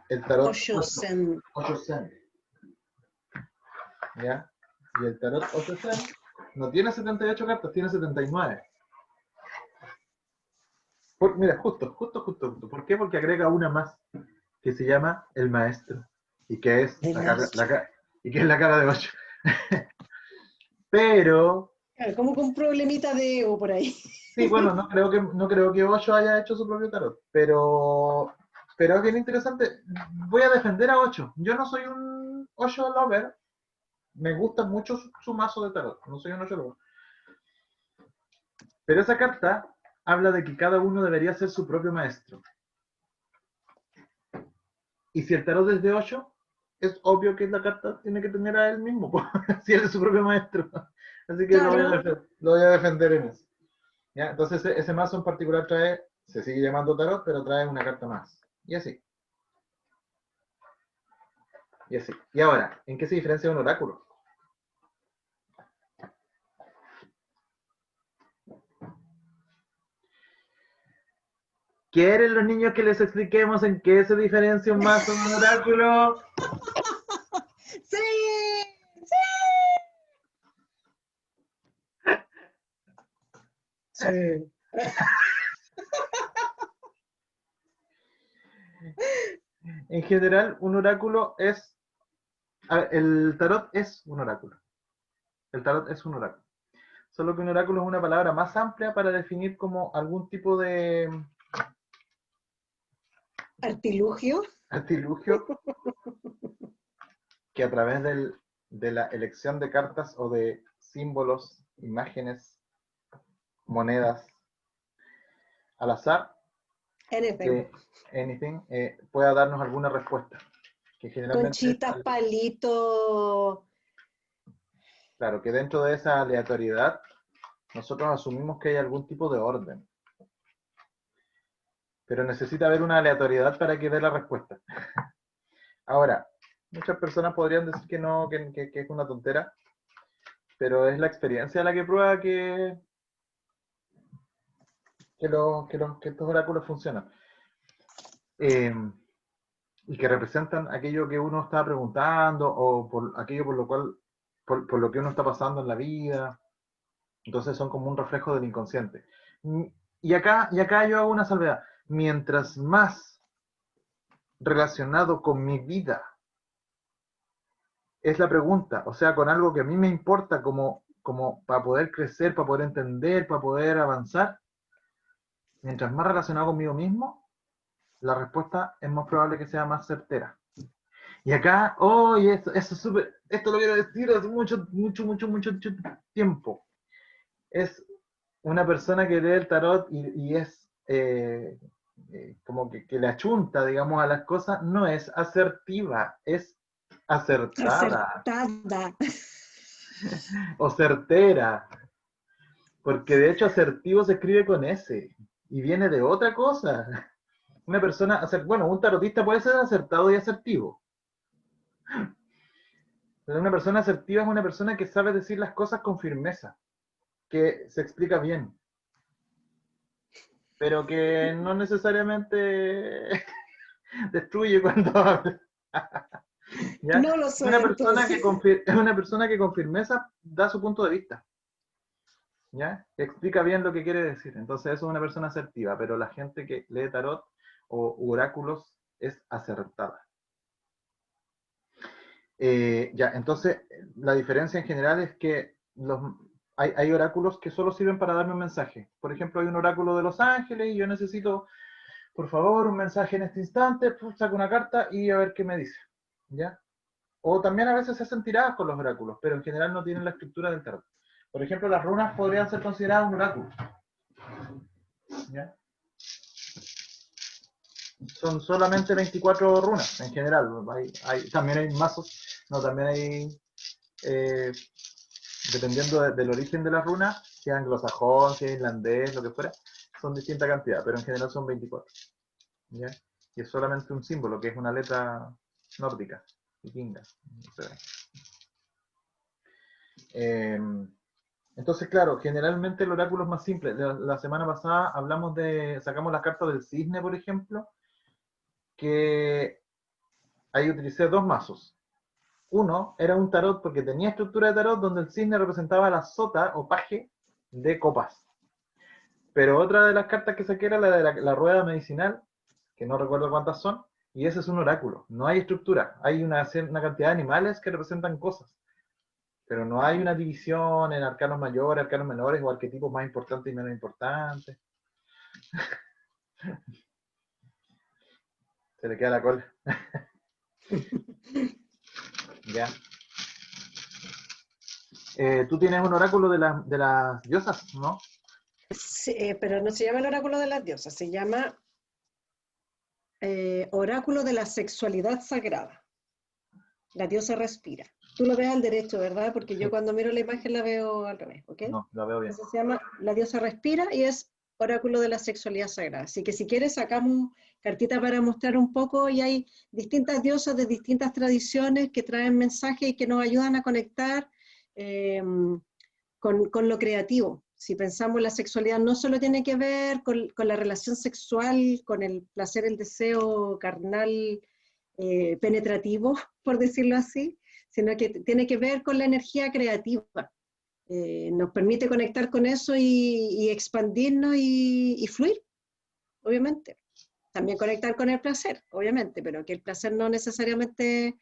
el tarot Osho Zen. Osho Zen. ¿Ya? Y el tarot Osho Zen no tiene 78 cartas, tiene 79. Mira, justo. ¿Por qué? Porque agrega una más, que se llama el maestro, y que es la cara de Osho. Pero... Claro, como con un problemita de ego por ahí. Sí, bueno, no creo que Osho haya hecho su propio tarot, pero es bien interesante. Voy a defender a Osho. Yo no soy un Osho lover. Me gusta mucho su mazo de tarot. No soy un Osho lover. Pero esa carta habla de que cada uno debería ser su propio maestro. Y si el tarot es de Osho, es obvio que la carta tiene que tener a él mismo, si él es su propio maestro. Así que Claro. lo voy a defender en eso. ¿Ya? Entonces ese mazo en particular se sigue llamando tarot, pero trae una carta más. Y así. Y así. Y ahora, ¿en qué se diferencia un oráculo? ¿Quieren los niños que les expliquemos en qué se diferencia un mazo de un oráculo? ¡Sí! ¡Sí! Sí. En general, un oráculo es... el tarot es un oráculo. El tarot es un oráculo. Solo que un oráculo es una palabra más amplia para definir como algún tipo de Artilugio. artilugio que a través de la elección de cartas o de símbolos, imágenes, monedas al azar, anything, pueda darnos alguna respuesta. Que generalmente Conchitas, palitos. claro, que dentro de esa aleatoriedad nosotros asumimos que hay algún tipo de orden. Pero necesita haber una aleatoriedad para que dé la respuesta. Ahora, muchas personas podrían decir que no, que es una tontera, pero es la experiencia la que prueba que estos oráculos funcionan. Y que representan aquello que uno está preguntando o por aquello por lo cual, por lo que uno está pasando en la vida. Entonces son como un reflejo del inconsciente. Y acá yo hago una salvedad. Mientras más relacionado con mi vida es la pregunta, o sea, con algo que a mí me importa como para poder crecer, para poder entender, para poder avanzar, mientras más relacionado conmigo mismo, la respuesta es más probable que sea más certera. Y acá, y eso es súper, esto lo quiero decir hace mucho tiempo. Es una persona que lee el tarot y es como que le achunta, digamos, a las cosas, no es asertiva, es acertada. Acertada. O certera. Porque de hecho asertivo se escribe con S y viene de otra cosa. Una persona, bueno, un tarotista puede ser acertado y asertivo. Pero una persona asertiva es una persona que sabe decir las cosas con firmeza, que se explica bien, pero que no necesariamente destruye cuando habla. ¿Ya? No lo soy entonces. Es una persona que con firmeza da su punto de vista, ¿ya? Explica bien lo que quiere decir. Entonces eso es una persona asertiva, pero la gente que lee tarot o oráculos es acertada. Ya, entonces la diferencia en general es que hay oráculos que solo sirven para darme un mensaje. Por ejemplo, hay un oráculo de Los Ángeles y yo necesito, por favor, un mensaje en este instante, saco una carta y a ver qué me dice, ¿ya? O también a veces se hacen tiradas con los oráculos, pero en general no tienen la estructura del tarot. Por ejemplo, las runas podrían ser consideradas un oráculo, ¿ya? Son solamente 24 runas en general. También hay mazos, no, también hay, eh, dependiendo del origen de las runas, si es anglosajón, si es irlandés, lo que fuera, son distinta cantidad, pero en general son 24. ¿Ya? Y es solamente un símbolo, que es una letra nórdica, vikinga. Entonces, claro, generalmente el oráculo es más simple. La semana pasada sacamos las cartas del cisne, por ejemplo, que ahí utilicé dos mazos. Uno era un tarot porque tenía estructura de tarot donde el cisne representaba la sota o paje de copas. Pero otra de las cartas que saqué era la de la rueda medicinal, que no recuerdo cuántas son, y ese es un oráculo. No hay estructura. Hay una cantidad de animales que representan cosas. Pero no hay una división en arcanos mayores, arcanos menores o arquetipos más importantes y menos importantes. Se le queda la cola. Ya. Tú tienes un oráculo de las diosas, ¿no? Sí, pero no se llama el oráculo de las diosas, se llama oráculo de la sexualidad sagrada. La diosa respira. Tú lo ves al derecho, ¿verdad? Porque yo Sí. cuando miro la imagen la veo al revés, ¿ok? No, lo veo bien. Entonces se llama La diosa respira y es oráculo de la sexualidad sagrada. Así que si quieres sacamos cartita para mostrar un poco y hay distintas diosas de distintas tradiciones que traen mensajes y que nos ayudan a conectar con lo creativo. Si pensamos la sexualidad no solo tiene que ver con la relación sexual, con el placer, el deseo carnal penetrativo, por decirlo así, sino que tiene que ver con la energía creativa. Nos permite conectar con eso y expandirnos y fluir, obviamente. También conectar con el placer, obviamente, pero que el placer no necesariamente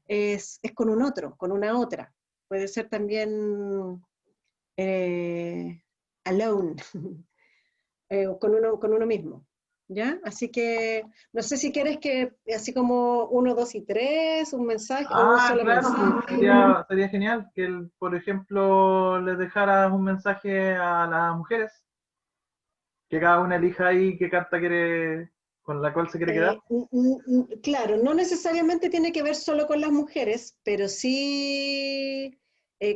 es con un otro, con una otra. Puede ser también alone, con uno mismo. ¿Ya? Así que no sé si quieres que, así como 1, 2 y 3, un mensaje o un solo Claro, mensaje. sería genial que, por ejemplo, les dejaras un mensaje a las mujeres, que cada una elija ahí qué carta quiere, con la cual se quiere quedar. Claro, no necesariamente tiene que ver solo con las mujeres, pero sí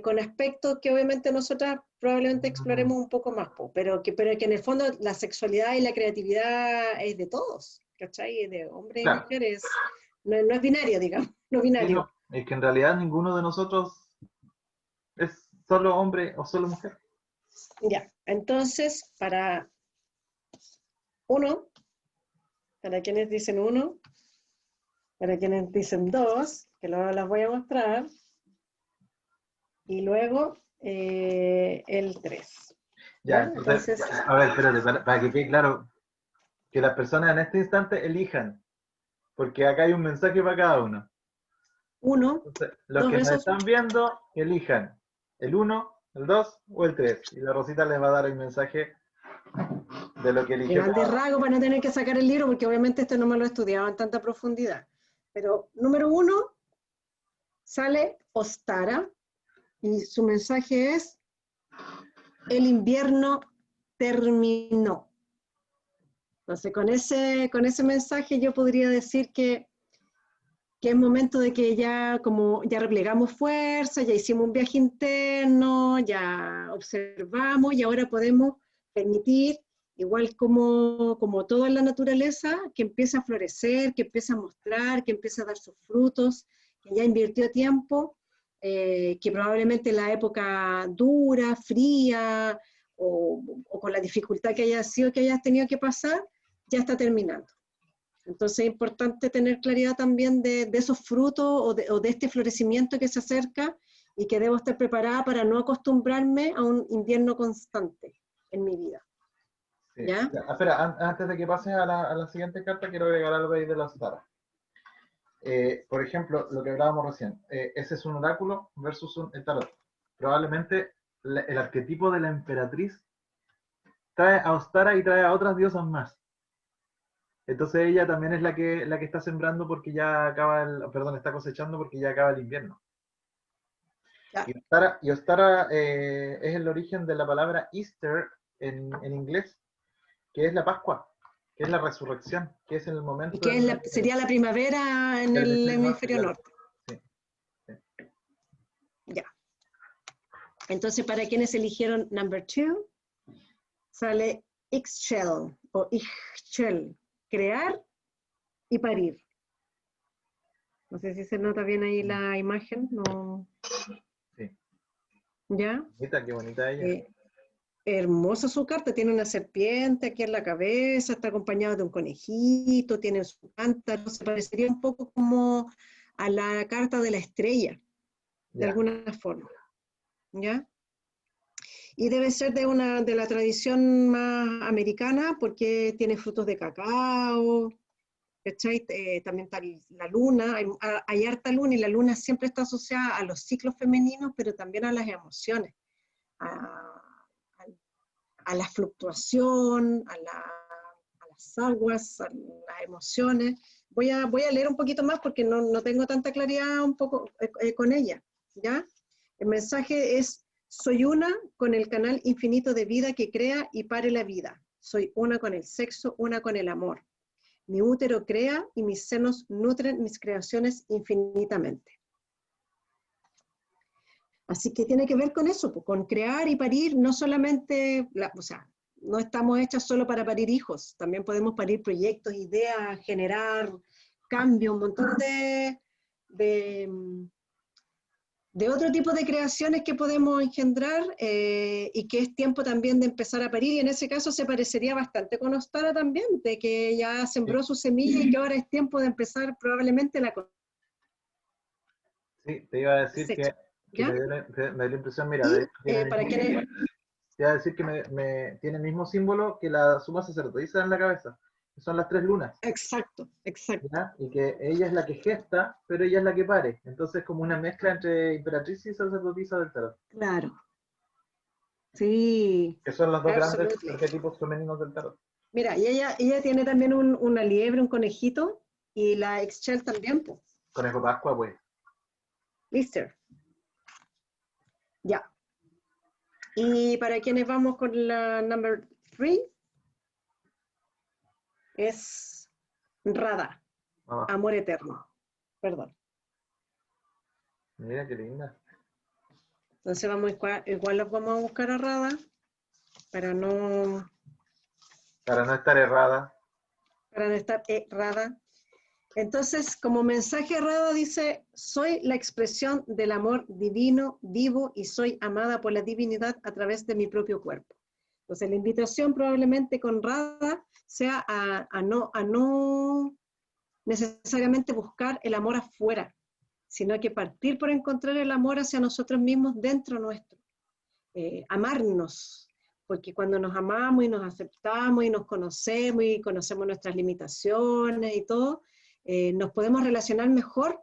con aspectos que obviamente nosotras probablemente exploremos un poco más, pero que en el fondo la sexualidad y la creatividad es de todos, ¿cachai? Es de hombres y Claro, mujeres, no es binario, digamos, no sí, binario. no, es que en realidad ninguno de nosotros es solo hombre o solo mujer. Ya, entonces, uno, para quienes dicen uno, para quienes dicen dos, que luego las voy a mostrar, y luego el 3. Ya, ¿Ya? entonces, Entonces, a ver, espérate, para que quede claro, que las personas en este instante elijan, porque acá hay un mensaje para cada uno. uno, Entonces, los dos que nos besos, están viendo, elijan el 1, el 2 o el 3. Y la Rosita les va a dar el mensaje de lo que de eligió grandes cada uno. rasgos para no tener que sacar el libro, porque obviamente esto no me lo he estudiado en tanta profundidad. Pero número 1 sale Ostara y su mensaje es: el invierno terminó. Entonces, con ese mensaje yo podría decir que es momento de que ya como ya replegamos fuerza, ya hicimos un viaje interno, ya observamos y ahora podemos permitir igual como todo en la naturaleza, que empieza a florecer, que empieza a mostrar, que empieza a dar sus frutos, que ya invirtió tiempo, que probablemente en la época dura, fría, o con la dificultad que haya sido que hayas tenido que pasar, ya está terminando. Entonces es importante tener claridad también de esos frutos o de este florecimiento que se acerca y que debo estar preparada para no acostumbrarme a un invierno constante en mi vida. Sí. ¿Ya? Ya, espera, antes de que pases a la siguiente carta, quiero agregar algo ahí de las taras. Por ejemplo, lo que hablábamos recién, ese es un oráculo versus el tarot. Probablemente el arquetipo de la emperatriz trae a Ostara y trae a otras diosas más. Entonces ella también es la que está sembrando porque ya acaba está cosechando porque ya acaba el invierno. Ya. Y Ostara es el origen de la palabra Easter en inglés, que es la Pascua, que es la resurrección, que es en el momento... Y que sería la primavera en el hemisferio norte. Sí, sí. Ya. Entonces, para quienes eligieron number 2, sale Ixchel o Ixchel, crear y parir. No sé si se nota bien ahí la imagen. No. Sí. ¿Ya? Qué bonita ella. Hermosa su carta, tiene una serpiente aquí en la cabeza, está acompañado de un conejito, tiene su cántaro, se parecería un poco como a la carta de la estrella, de alguna forma. ¿Ya? Y debe ser de la tradición más americana porque tiene frutos de cacao, ¿cachai? También está la luna, hay harta luna y la luna siempre está asociada a los ciclos femeninos, pero también a las emociones, a la fluctuación, a las aguas, a las emociones. Voy a leer un poquito más porque no tengo tanta claridad un poco con ella, ¿ya? El mensaje es: soy una con el canal infinito de vida que crea y pare la vida. Soy una con el sexo, una con el amor. Mi útero crea y mis senos nutren mis creaciones infinitamente. Así que tiene que ver con eso, pues, con crear y parir, no solamente, o sea, no estamos hechas solo para parir hijos, también podemos parir proyectos, ideas, generar cambio, un montón de otro tipo de creaciones que podemos engendrar y que es tiempo también de empezar a parir, y en ese caso se parecería bastante con Ostara también, de que ya sembró su semilla y que ahora es tiempo de empezar probablemente la cosecha. Sí, te iba a decir que ¿Ya? me dio la impresión, mira, Y tiene para quienes... te iba a decir que tiene el mismo símbolo que la suma sacerdotisa en la cabeza, que son las 3 lunas. Exacto, exacto. ¿Ya? Y que ella es la que gesta, pero ella es la que pare. Entonces, como una mezcla entre imperatriz y sacerdotisa del tarot. Claro. Sí, Que son los dos grandes absolutely. arquetipos femeninos del tarot. Mira, y ella tiene también una liebre, un conejito, y la Excel también, pues. Conejo Pascua, pues. Lister. Ya. Y para quienes vamos con la number 3, es Radha, amor eterno. Perdón. Mira qué linda. Entonces igual los vamos a buscar a Radha para no estar errada. Para no estar errada. Entonces, como mensaje errado dice: soy la expresión del amor divino, vivo, y soy amada por la divinidad a través de mi propio cuerpo. Entonces, la invitación probablemente con Radha sea a no necesariamente buscar el amor afuera, sino que partir por encontrar el amor hacia nosotros mismos dentro nuestro. Amarnos, porque cuando nos amamos y nos aceptamos y nos conocemos y conocemos nuestras limitaciones y todo, nos podemos relacionar mejor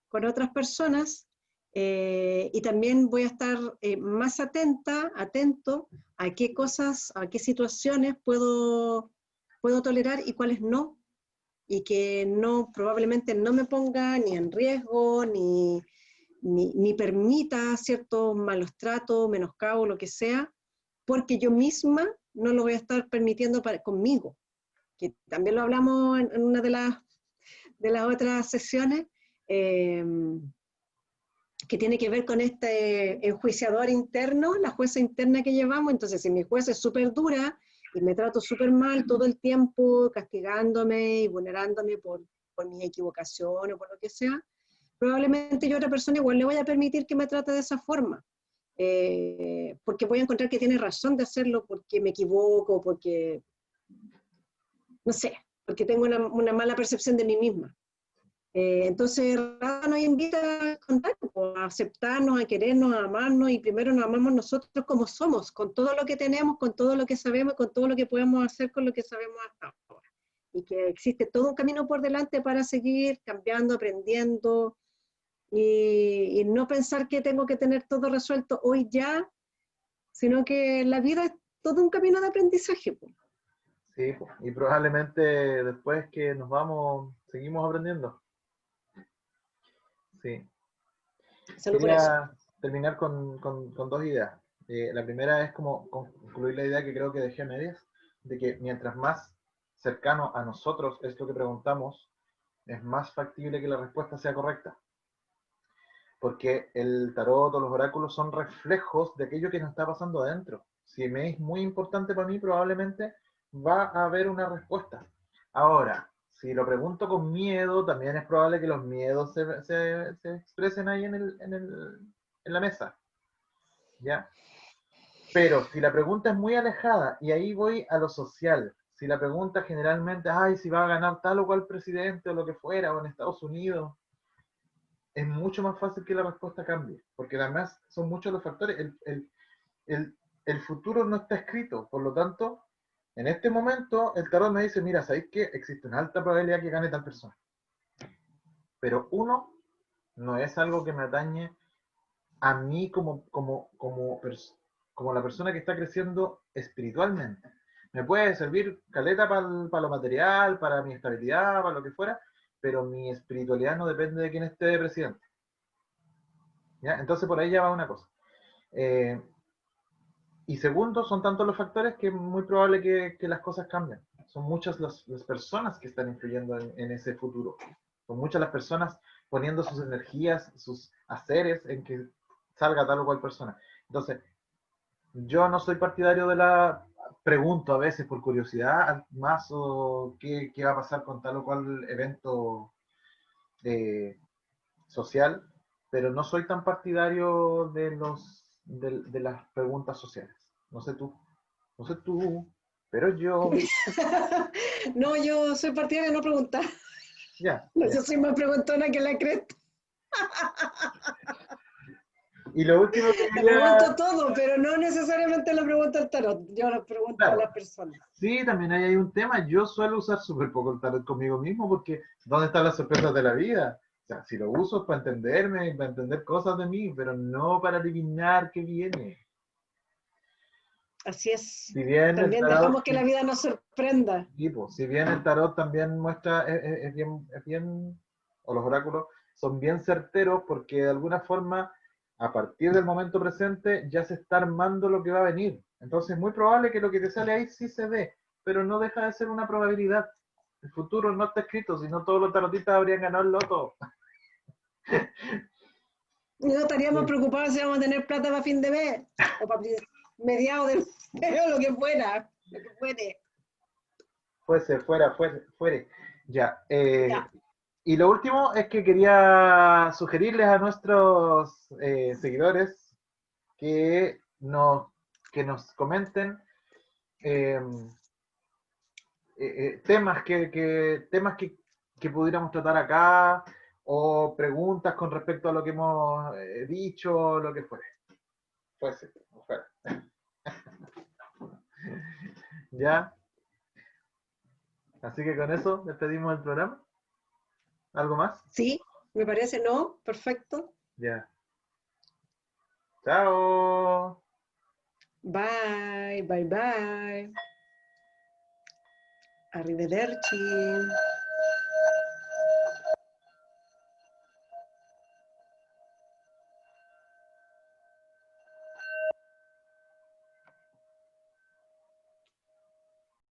con otras personas y también voy a estar más atento a qué cosas, a qué situaciones puedo tolerar y cuáles no, y que probablemente no me ponga ni en riesgo, ni permita ciertos malos tratos, menoscabo, lo que sea, porque yo misma no lo voy a estar permitiendo conmigo. Que también lo hablamos en una de las otras sesiones, que tiene que ver con este enjuiciador interno, la jueza interna que llevamos. Entonces, si mi jueza es súper dura y me trato súper mal todo el tiempo, castigándome y vulnerándome por mis equivocaciones o por lo que sea, probablemente yo a otra persona igual le voy a permitir que me trate de esa forma. Porque voy a encontrar que tiene razón de hacerlo, porque me equivoco, porque, no sé, porque tengo una mala percepción de mí misma. Entonces, Rada nos invita a contar, a aceptarnos, a querernos, a amarnos, y primero nos amamos nosotros como somos, con todo lo que tenemos, con todo lo que sabemos, con todo lo que podemos hacer con lo que sabemos hasta ahora. Y que existe todo un camino por delante para seguir cambiando, aprendiendo, y no pensar que tengo que tener todo resuelto hoy ya, sino que la vida es todo un camino de aprendizaje. Po. Sí, po, y probablemente después que nos vamos, seguimos aprendiendo. Sí. Salud por eso. Quería terminar con dos ideas. La primera es como concluir la idea que creo que dejé a medias, de que mientras más cercano a nosotros es lo que preguntamos, es más factible que la respuesta sea correcta. Porque el tarot o los oráculos son reflejos de aquello que nos está pasando adentro. Si me es muy importante para mí, probablemente va a haber una respuesta. Ahora, si lo pregunto con miedo, también es probable que los miedos se expresen ahí en la mesa. ¿Ya? Pero si la pregunta es muy alejada, y ahí voy a lo social, si la pregunta generalmente, ay, si va a ganar tal o cual presidente o lo que fuera, o en Estados Unidos, es mucho más fácil que la respuesta cambie, porque además son muchos los factores. El futuro no está escrito, por lo tanto, en este momento el tarot me dice, mira, ¿sabéis que existe una alta probabilidad que gane tal persona? Pero uno, no es algo que me atañe a mí como la persona que está creciendo espiritualmente. Me puede servir caleta para lo material, para mi estabilidad, para lo que fuera, pero mi espiritualidad no depende de quién esté de presidente. ¿Ya? Entonces por ahí ya va una cosa. Y segundo, son tantos los factores que es muy probable que las cosas cambien. Son muchas las personas que están influyendo en ese futuro. Son muchas las personas poniendo sus energías, sus haceres en que salga tal o cual persona. Entonces, yo no soy partidario de la... Pregunto a veces por curiosidad más o qué va a pasar con tal o cual evento social, pero no soy tan partidario de las preguntas sociales. No sé tú, pero yo, No, yo soy partidaria de no preguntar. ya, No, ya. yo soy más preguntona que la cresta. Y lo último que Le quería, pregunto todo, pero no necesariamente le pregunto al tarot. Yo lo pregunto a claro, las personas. sí, también hay un tema, yo suelo usar súper poco el tarot conmigo mismo porque ¿dónde están las sorpresas de la vida? O sea, si lo uso es para entenderme, para entender cosas de mí, pero no para adivinar qué viene. Así es. Si bien el También tarot, dejamos que la vida nos sorprenda. tipo, si bien el tarot también muestra, es bien, o los oráculos son bien certeros porque de alguna forma, a partir del momento presente, ya se está armando lo que va a venir. Entonces es muy probable que lo que te sale ahí sí se dé, pero no deja de ser una probabilidad. El futuro no está escrito, si no todos los tarotistas habrían ganado el loto. No estaríamos Sí. preocupados si vamos a tener plata para fin de mes o para mediados de mes o lo que fuera. Lo que fuere. Fuese, fuere. Ya. Ya. Y lo último es que quería sugerirles a nuestros seguidores que nos, que nos comenten eh, temas que pudiéramos tratar acá o preguntas con respecto a lo que hemos dicho, lo que fuere. Fuese, fuera. ¿Ya? Así que con eso despedimos el programa. ¿Algo más? Sí, me parece, ¿no? Perfecto. Ya. Chao. Bye, bye, bye. Arrivederci.